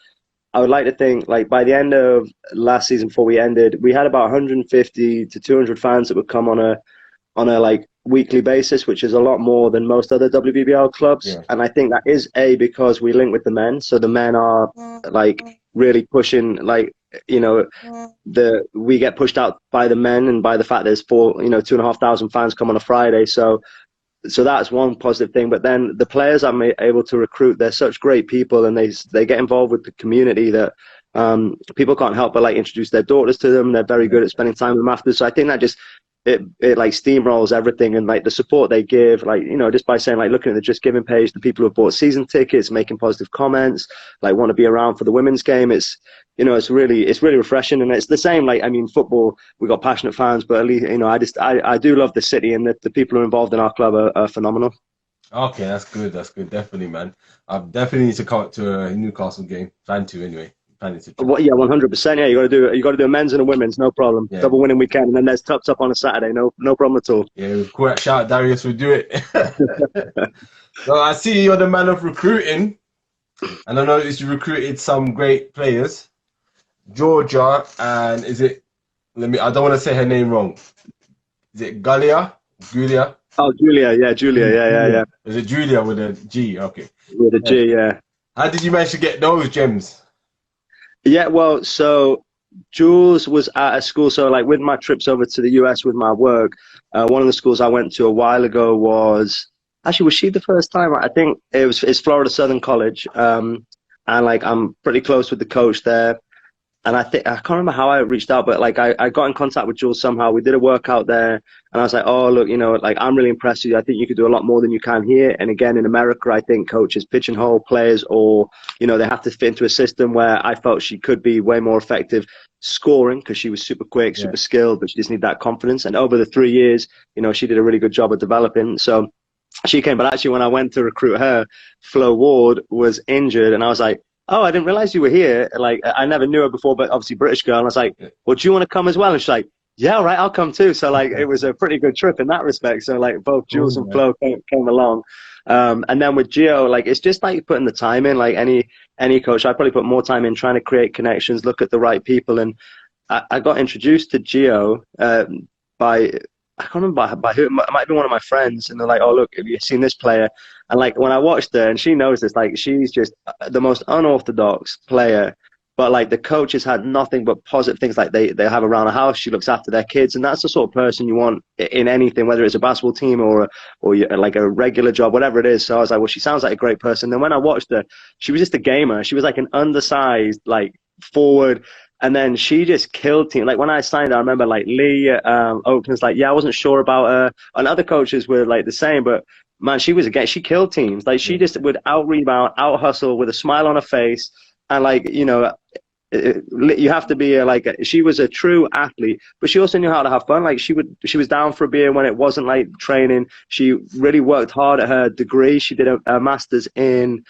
I would like to think like by the end of last season, before we ended, we had about 150 to 200 fans that would come on a like weekly basis, which is a lot more than most other WBBL clubs. Yeah. And I think that is because we link with the men. So the men are like really pushing, like, you know, we get pushed out by the men and by the fact there's 2,500 fans come on a Friday. So that's one positive thing. But then the players I'm able to recruit, they're such great people, and they get involved with the community that people can't help but like introduce their daughters to them. They're very good at spending time with them after. So I think that just it like steamrolls everything, and like the support they give, like, you know, just by saying, like, looking at the Just Giving page, the people who have bought season tickets, making positive comments, like want to be around for the women's game. It's, you know, it's really refreshing. And it's the same, like, I mean, football, we've got passionate fans, but at least, you know, I do love the city, and the people who are involved in our club are phenomenal.
Okay, that's good. That's good. Definitely, man. I definitely need to come up to a Newcastle game. Plan to anyway. Planning to try.
What? Yeah, 100%. Yeah, you got to do it. You got to do a men's and a women's, no problem.
Yeah.
Double winning weekend, and then there's Tups Up on a Saturday. No problem at all.
Yeah, cool. Shout out Darius, we do it. So I see you're the man of recruiting, and I noticed you recruited some great players. Georgia, and is it? I don't want to say her name wrong. Is it Galia? Julia?
Oh, Julia. Yeah, Julia. Yeah.
Is it Julia with a G? Okay.
With a G, yeah.
How did you manage to get those gems?
Yeah, well, so Jules was at a school. So, like, with my trips over to the US with my work, one of the schools I went to a while ago was she the first time? I think it's Florida Southern College. And like, I'm pretty close with the coach there. And I can't remember how I reached out, but like I got in contact with Jules somehow. We did a workout there, and I was like, oh, look, like, I'm really impressed with you. I think you could do a lot more than you can here. And again, in America, I think coaches pigeonhole players, or, they have to fit into a system where I felt she could be way more effective scoring, because she was super quick, super skilled, but she just needed that confidence. And over the 3 years, she did a really good job of developing. So she came, but actually when I went to recruit her, Flo Ward was injured, and I was like, oh, I didn't realize you were here. Like, I never knew her before, but obviously British girl. And I was like, well, do you want to come as well? And she's like, yeah, all right, I'll come too. So, like, it was a pretty good trip in that respect. So, like, both Jules and Flo came along. And then with Gio, like, it's just like putting the time in. Like any coach, I probably put more time in trying to create connections, look at the right people. And I got introduced to Gio by, I can't remember by who. It might have been one of my friends, and they're like, "Oh, look, have you seen this player?" And like, when I watched her, and she knows this, like, she's just the most unorthodox player. But like, the coaches had nothing but positive things. Like, they have around the house. She looks after their kids, and that's the sort of person you want in anything, whether it's a basketball team or like a regular job, whatever it is. So I was like, well, she sounds like a great person. Then when I watched her, she was just a gamer. She was like an undersized, like, forward. And then she just killed team. Like, when I signed her, I remember like Lee Oakland's like, yeah, I wasn't sure about her. And other coaches were like the same, but man, she killed teams. Like, she just would out rebound, out hustle with a smile on her face. And like, you have to be she was a true athlete, but she also knew how to have fun. Like, she was down for a beer when it wasn't like training. She really worked hard at her degree. She did a master's in,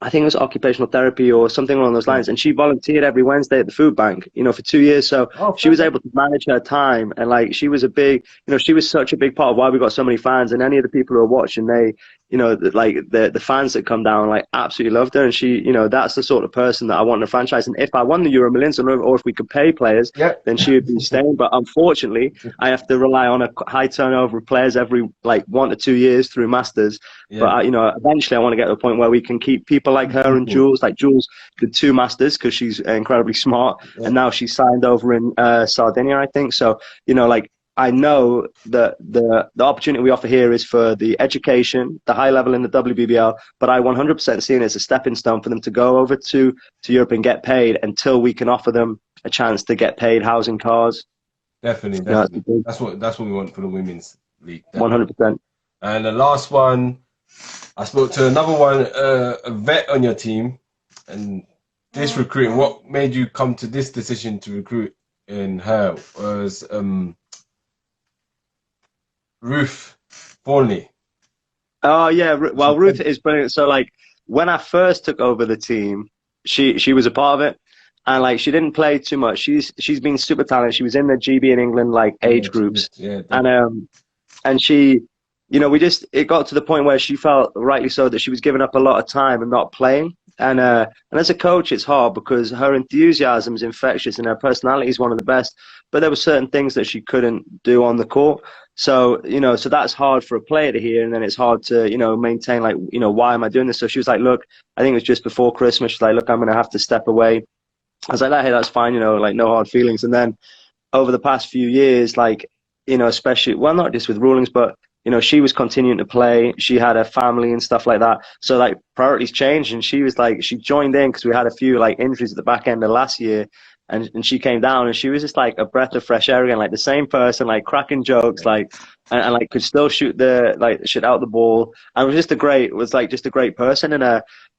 I think it was occupational therapy or something along those lines. And she volunteered every Wednesday at the food bank, for 2 years. So she was able to manage her time. And like, she was she was such a big part of why we got so many fans. And any of the people who are watching, they, like the fans that come down, like, absolutely loved her. And she, that's the sort of person that I want in a franchise. And if I won the Euro Millions, or if we could pay players, then she would be staying. But unfortunately, I have to rely on a high turnover of players every like 1 to 2 years through masters. But eventually I want to get to a point where we can keep people like her and Jules. Like, Jules did 2 masters because she's incredibly smart, and now she's signed over in Sardinia, I think. So, like, I know that the opportunity we offer here is for the education, the high level in the WBBL, but I 100% see it as a stepping stone for them to go over to Europe and get paid until we can offer them a chance to get paid, housing, cars.
Definitely. That's what we want for the women's league.
100%.
And the last one, I spoke to another one, a vet on your team, and this recruiting. What made you come to this decision to recruit in her? Was Ruth Thornley.
Oh yeah, well, Ruth is brilliant. So like, when I first took over the team, she was a part of it, and like, she didn't play too much. She's been super talented. She was in the GB in England like age groups, and she, it got to the point where she felt, rightly so, that she was giving up a lot of time and not playing. And as a coach, it's hard because her enthusiasm is infectious and her personality is one of the best. But there were certain things that she couldn't do on the court. So, so that's hard for a player to hear. And then it's hard to, maintain, like, why am I doing this? So she was like, look, I think it was just before Christmas. She's like, look, I'm going to have to step away. I was like, hey, that's fine, like, no hard feelings. And then over the past few years, like, especially, well, not just with rulings, but she was continuing to play. She had a family and stuff like that. So like, priorities changed, and she was like, she joined in because we had a few like injuries at the back end of last year, and she came down, and she was just like a breath of fresh air again, like the same person, like cracking jokes, like, and like could still shoot out the ball. And it was just a great person. And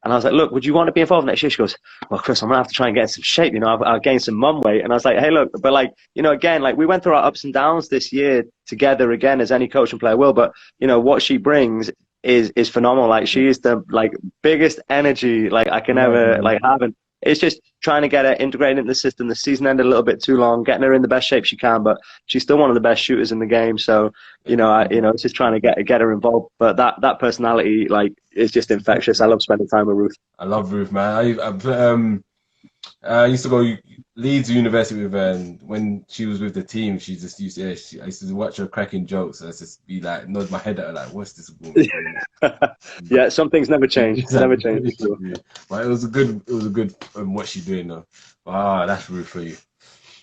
And I was like, look, would you want to be involved next year? She goes, well, Chris, I'm gonna have to try and get in some shape. You know, I'll gain some mum weight. And I was like, hey, look, but like, you know, again, like we went through our ups and downs this year together again, as any coach and player will. But you know what she brings is phenomenal. Like she is the like biggest energy like I can ever like have. And it's just trying to get her integrated into the system. The season ended a little bit too long, getting her in the best shape she can, but she's still one of the best shooters in the game. So, you know, it's just trying to get her involved. But that personality, like, is just infectious. I love spending time with Ruth.
I love Ruth, man. I used to go Leeds University with her, and when she was with the team, she just used to, I used to watch her cracking jokes. I used to be like, nod my head at her, like, what's this woman?
Yeah, some things never change. Never change.
But it was a good what she doing though. That's Ruth for you.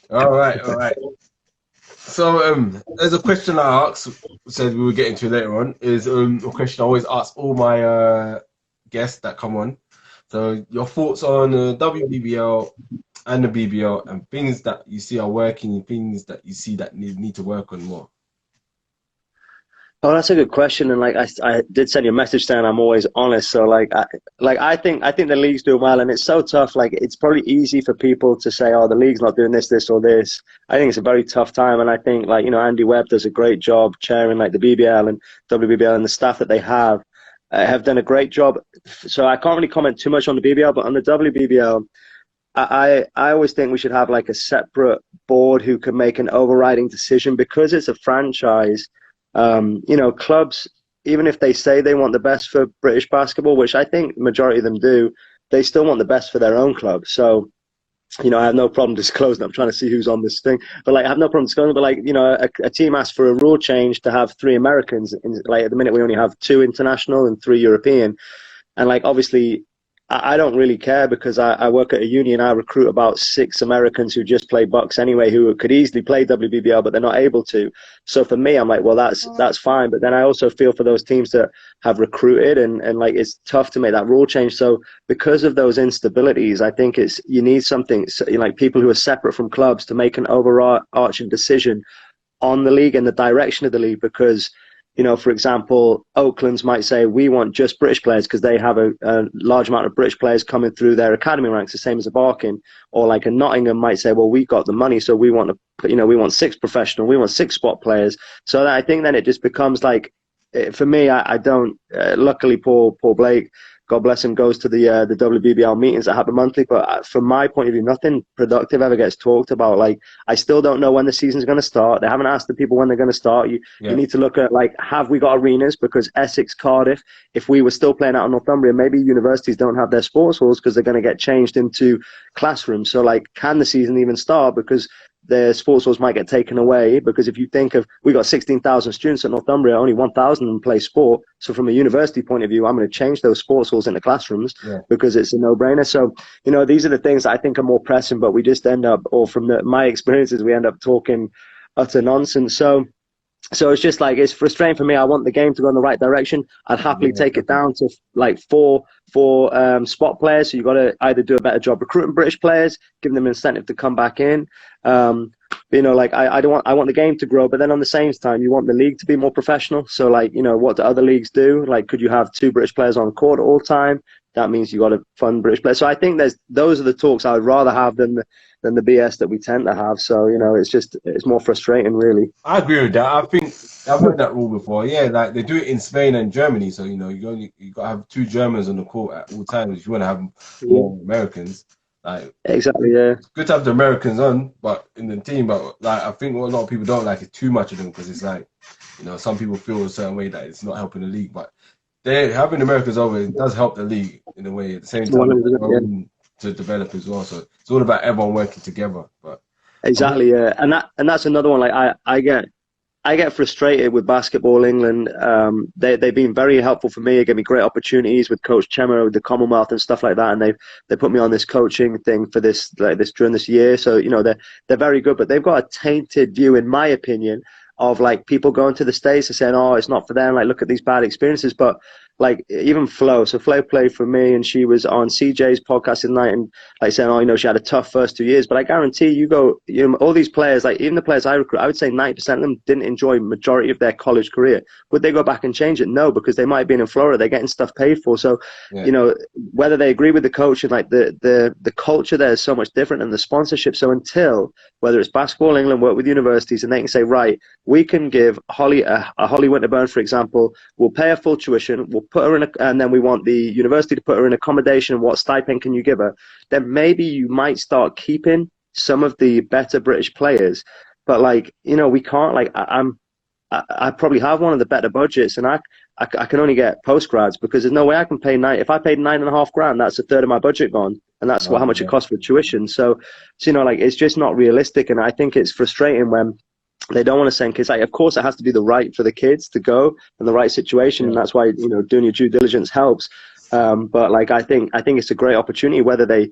All right. So there's a question I asked, said we were getting to later on, is a question I always ask all my guests that come on. So your thoughts on WBBL and the BBL, and things that you see are working and things that you see that need to work on more.
Oh, that's a good question. And like I did send you a message saying I'm always honest. So I think the league's doing well, and it's so tough. Like it's probably easy for people to say, oh, the league's not doing this, or this. I think it's a very tough time, and I think like, you know, Andy Webb does a great job chairing like the BBL and WBBL, and the staff that they have done a great job. So I can't really comment too much on the BBL, but on the WBBL, I always think we should have like a separate board who can make an overriding decision, because it's a franchise. You know, clubs, even if they say they want the best for British basketball, which I think the majority of them do, they still want the best for their own club. So, you know, I have no problem disclosing. I'm trying to see who's on this thing, but like I have no problem disclosing. But like, you know, a team asked for a rule change to have 3 Americans. Like at the minute, we only have 2 international and 3 European, and like obviously, I don't really care, because I work at a union. I recruit about 6 Americans who just play Bucks anyway, who could easily play WBBL, but they're not able to. So for me, I'm like, well, that's fine. But then I also feel for those teams that have recruited, and like it's tough to make that rule change. So because of those instabilities, I think you need something like people who are separate from clubs to make an overarching decision on the league and the direction of the league, because, you know, for example, Oakland's might say, we want just British players because they have a large amount of British players coming through their academy ranks, the same as a Barking. Or like a Nottingham might say, well, we've got the money, so we want to, you know, we want 6 professional, we want 6 spot players. So I think then it just becomes like, for me, I don't, luckily Paul Blake, God bless him, goes to the WBBL meetings that happen monthly. But from my point of view, nothing productive ever gets talked about. Like, I still don't know when the season's going to start. They haven't asked the people when they're going to start. You need to look at, like, have we got arenas? Because Essex, Cardiff, if we were still playing out in Northumbria, maybe universities don't have their sports halls because they're going to get changed into classrooms. So, like, can the season even start? Because their sports halls might get taken away, because if you think of, we got 16,000 students at Northumbria, only 1,000 of them play sport. So from a university point of view, I'm going to change those sports halls into classrooms because it's a no-brainer. So, you know, these are the things that I think are more pressing, but we just end up, or from my experiences, we end up talking utter nonsense. So it's just like, it's frustrating for me. I want the game to go in the right direction. I'd happily take it down to like four spot players. So you've got to either do a better job recruiting British players, giving them incentive to come back in. You know, like I want the game to grow, but then on the same time, you want the league to be more professional. So like, you know, what do other leagues do? Like, could you have 2 British players on court all time? That means you got to fund British players. So I think those are the talks I would rather have than the BS that we tend to have. So, you know, it's more frustrating, really.
I agree with that. I think I've heard that rule before. Yeah, like they do it in Spain and Germany. So, you know, you got to have 2 Germans on the court at all times if you want to have more Americans. Like,
exactly, yeah.
It's good to have the Americans on, but in the team. But like, I think what a lot of people don't like is too much of them, because it's like, you know, some people feel a certain way that it's not helping the league. But having Americans over, it does help the league in a way. At the same time, to develop as well. So it's all about everyone working together. But
exactly, yeah. And that's another one. Like I get frustrated with Basketball England. They've been very helpful for me. They gave me great opportunities with Coach Chemmer with the Commonwealth and stuff like that. And they put me on this coaching thing for this during this year. So, you know, they're very good, but they've got a tainted view, in my opinion, of like people going to the States and saying, oh, it's not for them. Like, look at these bad experiences. But like even Flo. So Flo played for me, and she was on CJ's podcast tonight, and like saying, oh, you know, she had a tough first 2 years. But I guarantee you go, you know, all these players, like even the players I recruit, I would say 90% of them didn't enjoy majority of their college career. Would they go back and change it? No, because they might have been in Florida. They're getting stuff paid for. So, you know, whether they agree with the coach and like the culture there is so much different, and the sponsorship. So until, whether it's Basketball England work with universities and they can say, right, we can give Holly a Holly Winterburn, for example, we'll pay her full tuition, we'll put her in and then we want the university to put her in accommodation. What stipend can you give her? Then maybe you might start keeping some of the better British players. But like, you know, we can't, like, I probably have one of the better budgets, and I can only get postgrads, because there's no way I can pay if I paid $9,500, that's a third of my budget gone, and that's how much it costs for tuition. So you know, like, it's just not realistic, and I think it's frustrating when they don't want to send kids. Like, of course, it has to be the right for the kids to go in the right situation, and that's why, you know, doing your due diligence helps. But like, I think it's a great opportunity, whether they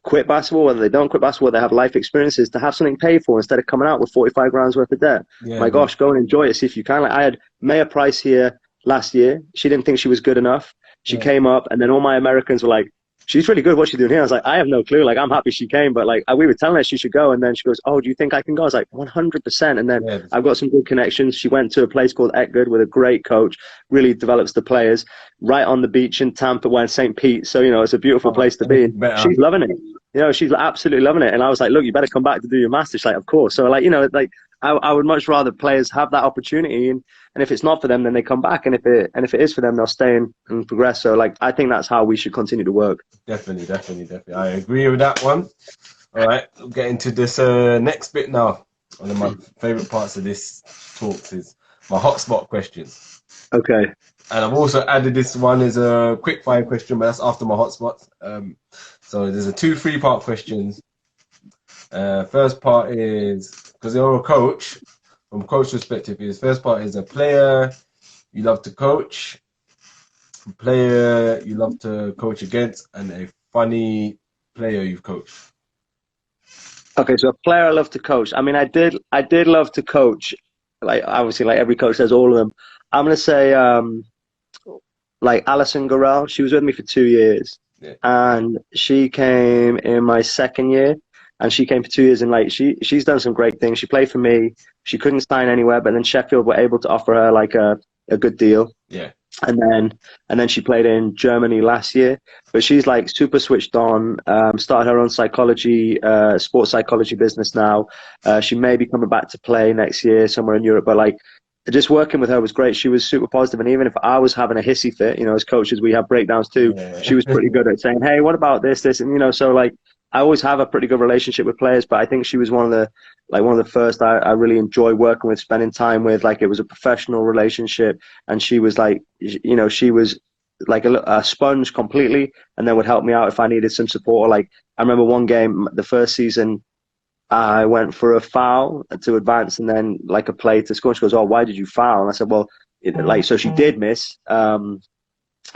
quit basketball, whether they don't quit basketball, they have life experiences, to have something paid for instead of coming out with 45 grand's worth of debt. My gosh, go and enjoy it, see if you can. Like, I had Maya Price here last year. She didn't think she was good enough. She came up, and then all my Americans were like, she's really good. What's she doing here? I was like, I have no clue. Like, I'm happy she came, but like, we were telling her she should go, and then she goes, oh, do you think I can go? I was like, 100%. And then I've got some good connections. She went to a place called Etgood with a great coach, really develops the players, right on the beach in Tampa, where St. Pete. So, you know, it's a beautiful place to be. She's loving it. You know, she's absolutely loving it. And I was like, look, you better come back to do your master's. She's like, of course. So like, you know, like, I would much rather players have that opportunity, and if it's not for them, then they come back, and if it is for them, they'll stay and progress. So like, I think that's how we should continue to work.
Definitely. I agree with that one. All right, we'll get into this next bit now. One of my favorite parts of this talks is my hotspot questions.
Okay.
And I've also added this one as a quick fire question, but that's after my hotspots. So there's a 2 3-part questions. First part is, because you're a coach, from coach perspective, is first part is a player you love to coach, a player you love to coach against, and a funny player you've coached.
Okay, so a player I love to coach. I mean, I did love to coach. Like, obviously, like every coach says, all of them. I'm gonna say like Alison Gorel. She was with me for 2 years, and she came in my second year. And she came for 2 years, and like she's done some great things. She played for me. She couldn't sign anywhere, but then Sheffield were able to offer her like a good deal. Yeah. And then she played in Germany last year. But she's like super switched on. Started her own psychology, sports psychology business now. She may be coming back to play next year somewhere in Europe. But like, just working with her was great. She was super positive, and even if I was having a hissy fit, you know, as coaches we have breakdowns too. She was pretty good at saying, "Hey, what about this, and you know." So like, I always have a pretty good relationship with players, but I think she was one of the first I really enjoy working with, spending time with. Like, it was a professional relationship, and she was like, you know, she was like a sponge completely, and then would help me out if I needed some support. Or like, I remember one game, the first season, I went for a foul to advance, and then like a play to score. She goes, "Oh, why did you foul?" And I said, "Well, like, so she did miss.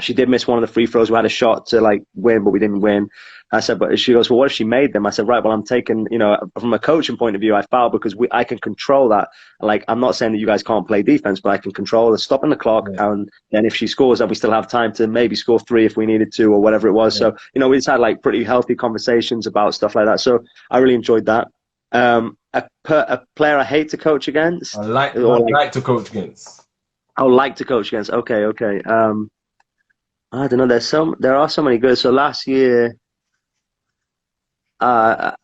She did miss one of the free throws. We had a shot to like win, but we didn't win." I said, but she goes, "Well, what if she made them?" I said, "Right, well, I'm taking, you know, from a coaching point of view, I foul because I can control that. Like, I'm not saying that you guys can't play defense, but I can control the stopping the clock. And then if she scores, then we still have time to maybe score 3 if we needed to, or whatever it was." So, you know, we just had like pretty healthy conversations about stuff like that. So I really enjoyed that. A player I hate to coach against.
I like to coach against.
I would like to coach against. Okay. I don't know. There are so many good. So last year, I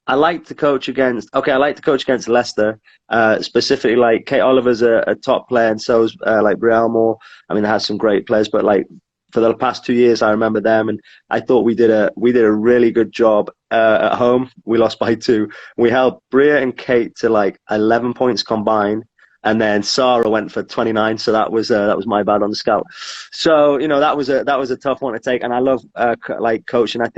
like to coach against. Okay, I like to coach against Leicester. Specifically, like Kate Oliver's a top player, and so is like Brie Elmore. I mean, they had some great players, but like for the past 2 years, I remember them, and I thought we did a really good job at home. We lost by 2. We held Bria and Kate to like 11 points combined. And then Sarah went for 29, so that was my bad on the scout. So, you know, that was a tough one to take. And I love like coaching. I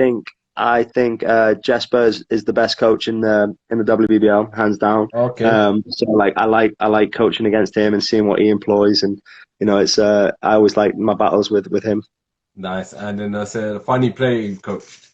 think Jesper is the best coach in the WBBL, hands down. Okay. So like I like coaching against him and seeing what he employs, and you know, it's I always like my battles with him.
Nice. And then I said, funny player you coached.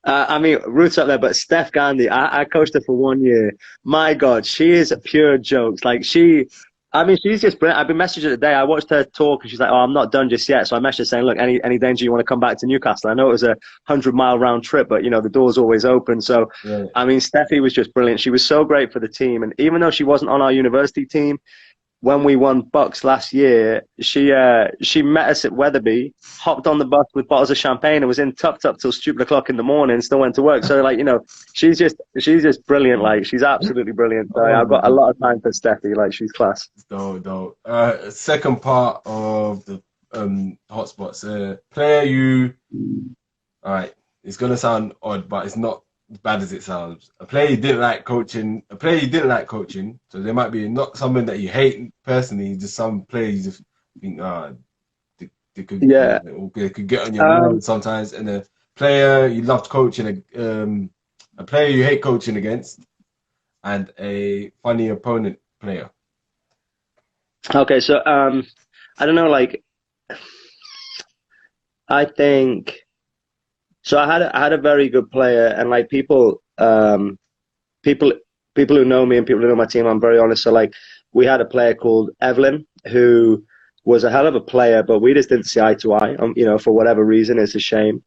I mean, Ruth's up there, but Steph Gandhi, I coached her for 1 year. My God, she is a pure joke. Like, she I mean, she's just brilliant. I've been messaging her today. I watched her talk, and she's like, "Oh, I'm not done just yet." So I messaged her saying, "Look, any danger you want to come back to Newcastle?" I know it was a 100-mile round trip, but you know the door's always open. So,
Yeah.
I mean, Steffi was just brilliant. She was so great for the team, and even though she wasn't on our university team, when we won Bucks last year, she met us at Wetherby, hopped on the bus with bottles of champagne, and was in Tucked Up till stupid o'clock in the morning. Still went to work. So like, you know, she's just brilliant. Like, she's absolutely brilliant. So, I've got a lot of time for Steffi. Like, she's class.
Dope. Second part of the hotspots. Player you. All right. It's gonna sound odd, but it's not as bad as it sounds. A player you didn't like coaching. So there might be not someone that you hate personally, just some players you just think, they could,
Yeah.
They could get on your nerves sometimes. And a player you loved coaching, a player you hate coaching against, and a funny opponent player.
Okay, so I don't know, like, I think so. I had a very good player, and like people who know me and people who know my team, I'm very honest. So like, we had a player called Evelyn who was a hell of a player, but we just didn't see eye to eye. You know, for whatever reason, it's a shame.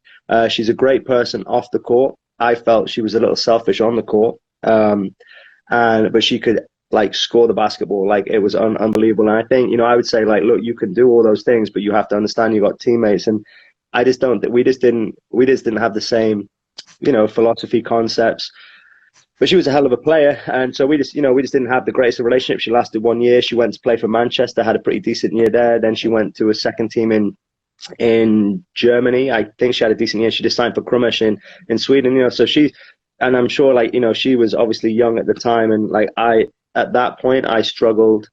She's a great person off the court. I felt she was a little selfish on the court, but she could like score the basketball. Like, it was unbelievable. And I think, you know, I would say like, look, you can do all those things, but you have to understand you got teammates. And I just don't. We just didn't have the same, you know, philosophy, concepts. But she was a hell of a player, and so we just didn't have the greatest of relationship. She lasted 1 year. She went to play for Manchester, had a pretty decent year there. Then she went to a second team in Germany. I think she had a decent year. She just signed for CHRIS.G in Sweden. You know, so and I'm sure, like, you know, she was obviously young at the time, and like at that point I struggled.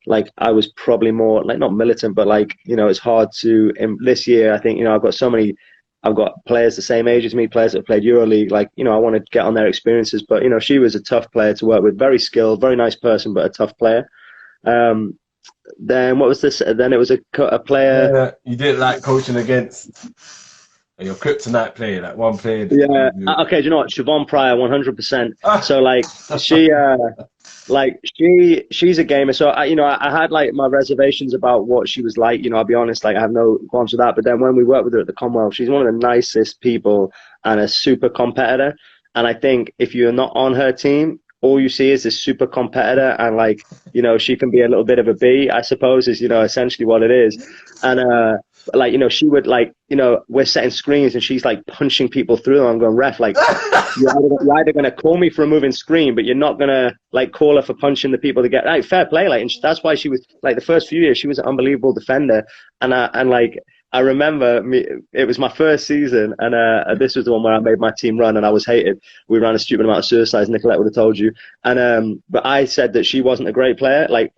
Like, I was probably more like not militant, but like, you know, it's hard to. This year, I think, you know, I've got players the same age as me, players that have played EuroLeague. Like, you know, I want to get on their experiences, but you know, she was a tough player to work with, very skilled, very nice person, but a tough player. Then what was this? Then it was a player.
You didn't like coaching against your kryptonite player, like one player.
Yeah. Okay. Do you know what? Siobhan Pryor, 100%. So like, she's a gamer. So I had like my reservations about what she was like. You know, I'll be honest. Like, I have no qualms with that. But then when we worked with her at the Commonwealth, she's one of the nicest people and a super competitor. And I think if you're not on her team, all you see is this super competitor, and like, you know, she can be a little bit of a bee, I suppose, is, you know, essentially what it is. And like, you know, she would, like, you know, we're setting screens and she's like punching people through them. I'm going, ref, like, you're either going to call me for a moving screen, but you're not going to like call her for punching the people to get like fair play. Like, and that's why she was like, the first few years she was an unbelievable defender. And like, I remember it was my first season, and this was the one where I made my team run and I was hated. We ran a stupid amount of suicides. Nicolette would have told you. And but I said that she wasn't a great player. Like,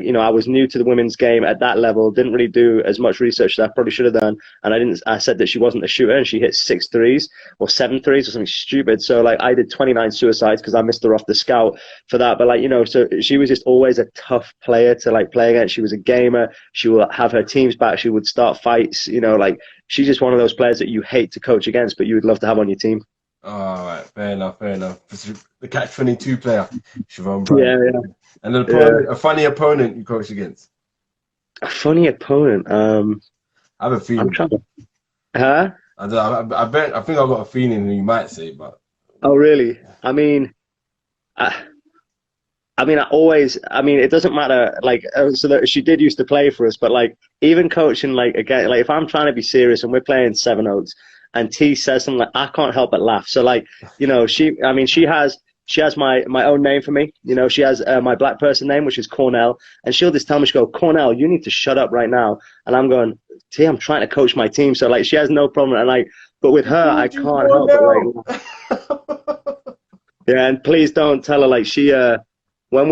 you know, I was new to the women's game at that level, didn't really do as much research as I probably should have done. And I said that she wasn't a shooter, and she hit 6 threes or 7 threes or something stupid. So like, I did 29 suicides because I missed her off the scout for that. But like, you know, so she was just always a tough player to like play against. She was a gamer. She would have her teams back. She would start fights. You know, like, she's just one of those players that you hate to coach against, but you would love to have on your team.
All right, fair enough. The catch-22 player, Siobhan Brown.
Yeah.
And a funny opponent you coach against.
A funny opponent.
I have a feeling.
I'm trying to. Huh?
I think I've got a feeling you might say, but.
Oh really? I mean, it doesn't matter. Like, so that she did used to play for us, but like, even coaching, like, again, like if I'm trying to be serious and we're playing Seven Oaks, and T says something, like, I can't help but laugh. So like, you know, she has my own name for me. You know, she has my black person name, which is Cornell, and she'll just tell me, she go, Cornell, you need to shut up right now. And I'm going, T, I'm trying to coach my team. So like, she has no problem, and like, but with her, I can't help but like, yeah, and please don't tell her, like, she when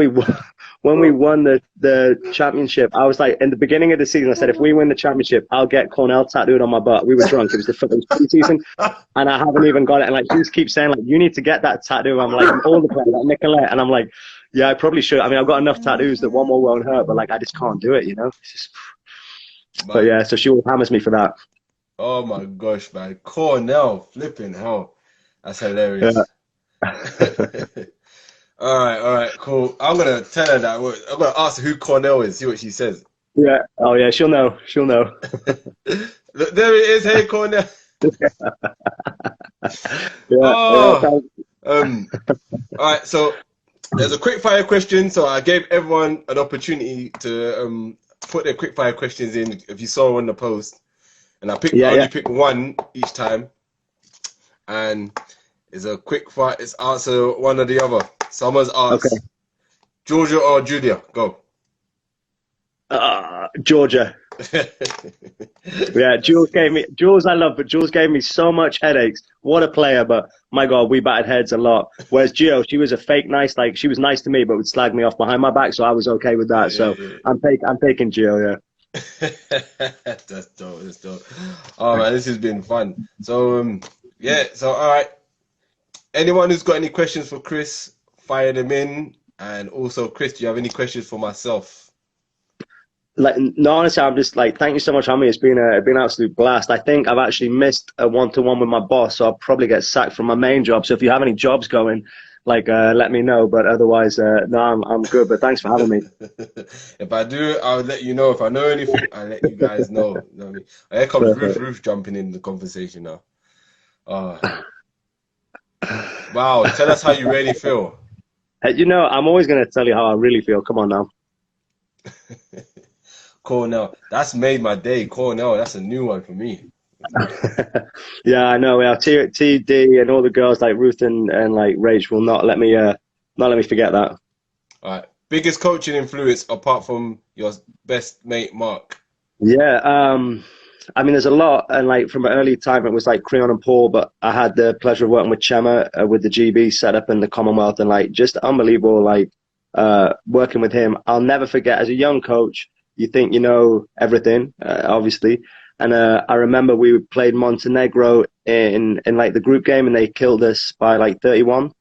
we won the championship, I was like, in the beginning of the season, I said, if we win the championship, I'll get Cornell tattooed on my butt. We were drunk. It was the preseason, and I haven't even got it. And like, she just keeps saying, like, you need to get that tattoo. I'm like, all the players, like Nicolette, and I'm like, yeah, I probably should. I mean, I've got enough tattoos that one more won't hurt, but like, I just can't do it, you know. It's just... But yeah, so she always hammers me for that.
Oh my gosh, man, Cornell, flipping hell, that's hilarious.
Yeah.
All right, cool. I'm gonna tell her that. I'm gonna ask her who Cornell is. See what she says.
Yeah. Oh yeah, she'll know. She'll know.
Look, there it is. Hey, Cornell.
Yeah.
Oh,
Yeah.
all right. So there's a quick fire question. So I gave everyone an opportunity to put their quick fire questions in. If you saw on the post, and I only picked one each time, and it's a quick fire. It's answer one or the other. Someone's asked,
Okay.
Georgia or Julia? Go.
Georgia. Yeah, Jules I love, but Jules gave me so much headaches. What a player, but my God, we batted heads a lot. Whereas Gio, she was a fake nice, like she was nice to me, but would slag me off behind my back, so I was okay with that. I'm taking Gio, yeah.
That's dope, that's dope. All right, this has been fun. So so all right. Anyone who's got any questions for Chris, fire them in. And also, Chris, do you have any questions for myself?
Like, no, honestly, I'm just like, thank you so much, Hammy. It's been an absolute blast. I think I've actually missed a one-to-one with my boss, so I'll probably get sacked from my main job. So if you have any jobs going, like, let me know. But otherwise, no, I'm good. But thanks for having me.
If I do, I'll let you know. If I know anything, I'll let you guys know. You know what I mean? Here comes Ruth jumping in the conversation now. Wow, tell us how you really feel.
You know, I'm always going to tell you how I really feel. Come on now.
Cornell, that's made my day. Cornell, that's a new one for me.
Yeah, I know. Yeah, TD and all the girls like Ruth and like Rach will not let me forget that.
All right, biggest coaching influence apart from your best mate Mark.
Yeah, I mean, there's a lot, and like from an early time, it was like Creon and Paul, but I had the pleasure of working with Chema with the GB setup in the Commonwealth, and like just unbelievable, like working with him. I'll never forget as a young coach. You think you know everything, obviously. And I remember we played Montenegro in like the group game, and they killed us by like 31.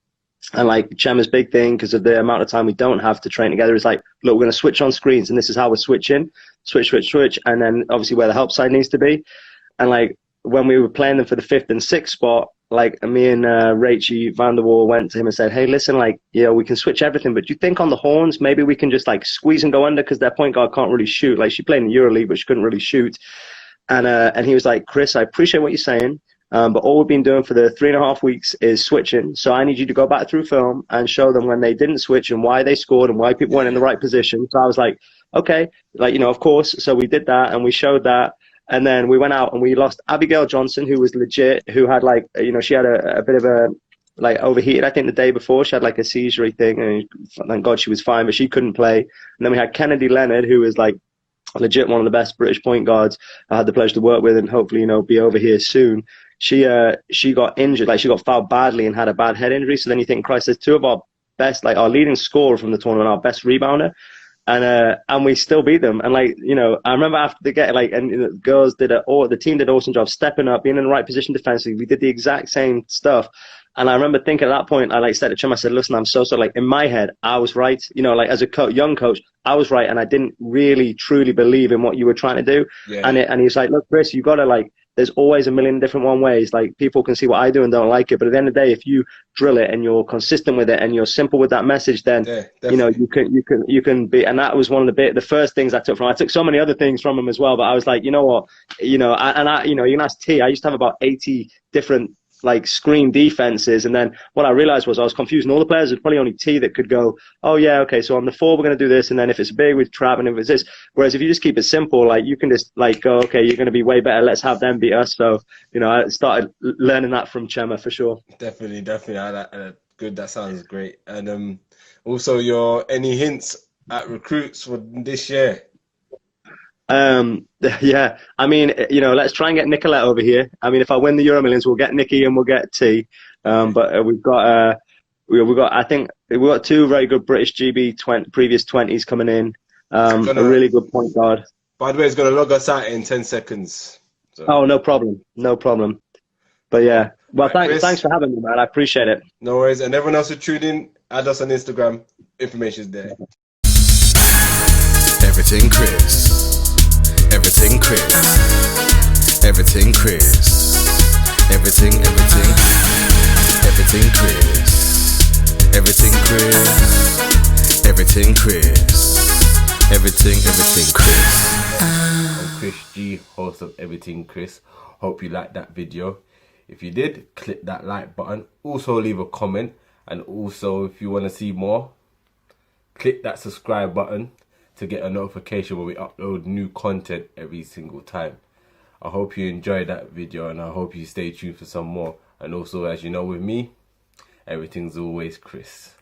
And like Chema's big thing, because of the amount of time we don't have to train together, is like, look, we're going to switch on screens, and this is how we're switching, switch, and then obviously where the help side needs to be. And like when we were playing them for the 5th and 6th spot, like me and Rachie van der Waal went to him and said, hey, listen, like, you know, we can switch everything, but do you think on the horns, maybe we can just like squeeze and go under, because their point guard can't really shoot. Like she played in the EuroLeague, but she couldn't really shoot. And he was like, Chris, I appreciate what you're saying, but all we've been doing for the 3.5 weeks is switching. So I need you to go back through film and show them when they didn't switch and why they scored and why people weren't in the right position. So I was like, okay, like, you know, of course. So we did that and we showed that. And then we went out and we lost Abigail Johnson, who was legit, who had like, you know, she had a bit of a, like overheated, I think the day before. She had like a seizure thing, and thank God she was fine, but she couldn't play. And then we had Kennedy Leonard, who was like legit one of the best British point guards I had the pleasure to work with, and hopefully, you know, be over here soon. She got injured, like she got fouled badly and had a bad head injury. So then you think, Christ, there's two of our best, like our leading scorer from the tournament, our best rebounder. And we still beat them. And like, you know, I remember after the game, like, and the girls the team did an awesome job stepping up, being in the right position defensively. We did the exact same stuff. And I remember thinking at that point, I like said to Chum, I said, listen, I'm so like in my head, I was right. You know, like as a young coach, I was right. And I didn't really truly believe in what you were trying to do. Yeah. And he's like, look, Chris, you got to like, there's always a million different ways. Like people can see what I do and don't like it, but at the end of the day, if you drill it and you're consistent with it and you're simple with that message, then you know you can be. And that was one of the first things I took from him. I took so many other things from him as well, but I was like, you know what, you know, you know, you can ask T. I used to have about 80 different like screen defenses, and then what I realized was I was confusing all the players. There's probably only T that could go, oh yeah, okay, so on the 4 we're going to do this, and then if it's big with trap, and if it's this. Whereas if you just keep it simple, like you can just like go, okay, you're going to be way better, let's have them beat us. So you know, I started learning that from Chema for sure.
Definitely good, that sounds great. And also any hints at recruits for this year?
Yeah, I mean, you know, let's try and get Nicolette over here. I mean, if I win the Euro Millions, we'll get Nikki and we'll get T. But we've got I think we've got 2 very good British GB previous 20s coming in. A really good point guard.
By the way, it's gonna log us out in 10 seconds. So.
Oh, no problem. But yeah, well, thanks for having me, man. I appreciate it.
No worries, and everyone else who tuned in, add us on Instagram. Information's there.
Everything Chris. Everything Chris. Everything Chris. Everything Chris. Everything Chris. Everyting Chris. Everything Chris.
I'm CHRIS.G, host of Everyting Chris. Hope you liked that video. If you did, click that like button. Also leave a comment. And also, if you want to see more, click that subscribe button to get a notification when we upload new content every single time. I hope you enjoyed that video, and I hope you stay tuned for some more. And also, as you know, with me, everything's always Chris.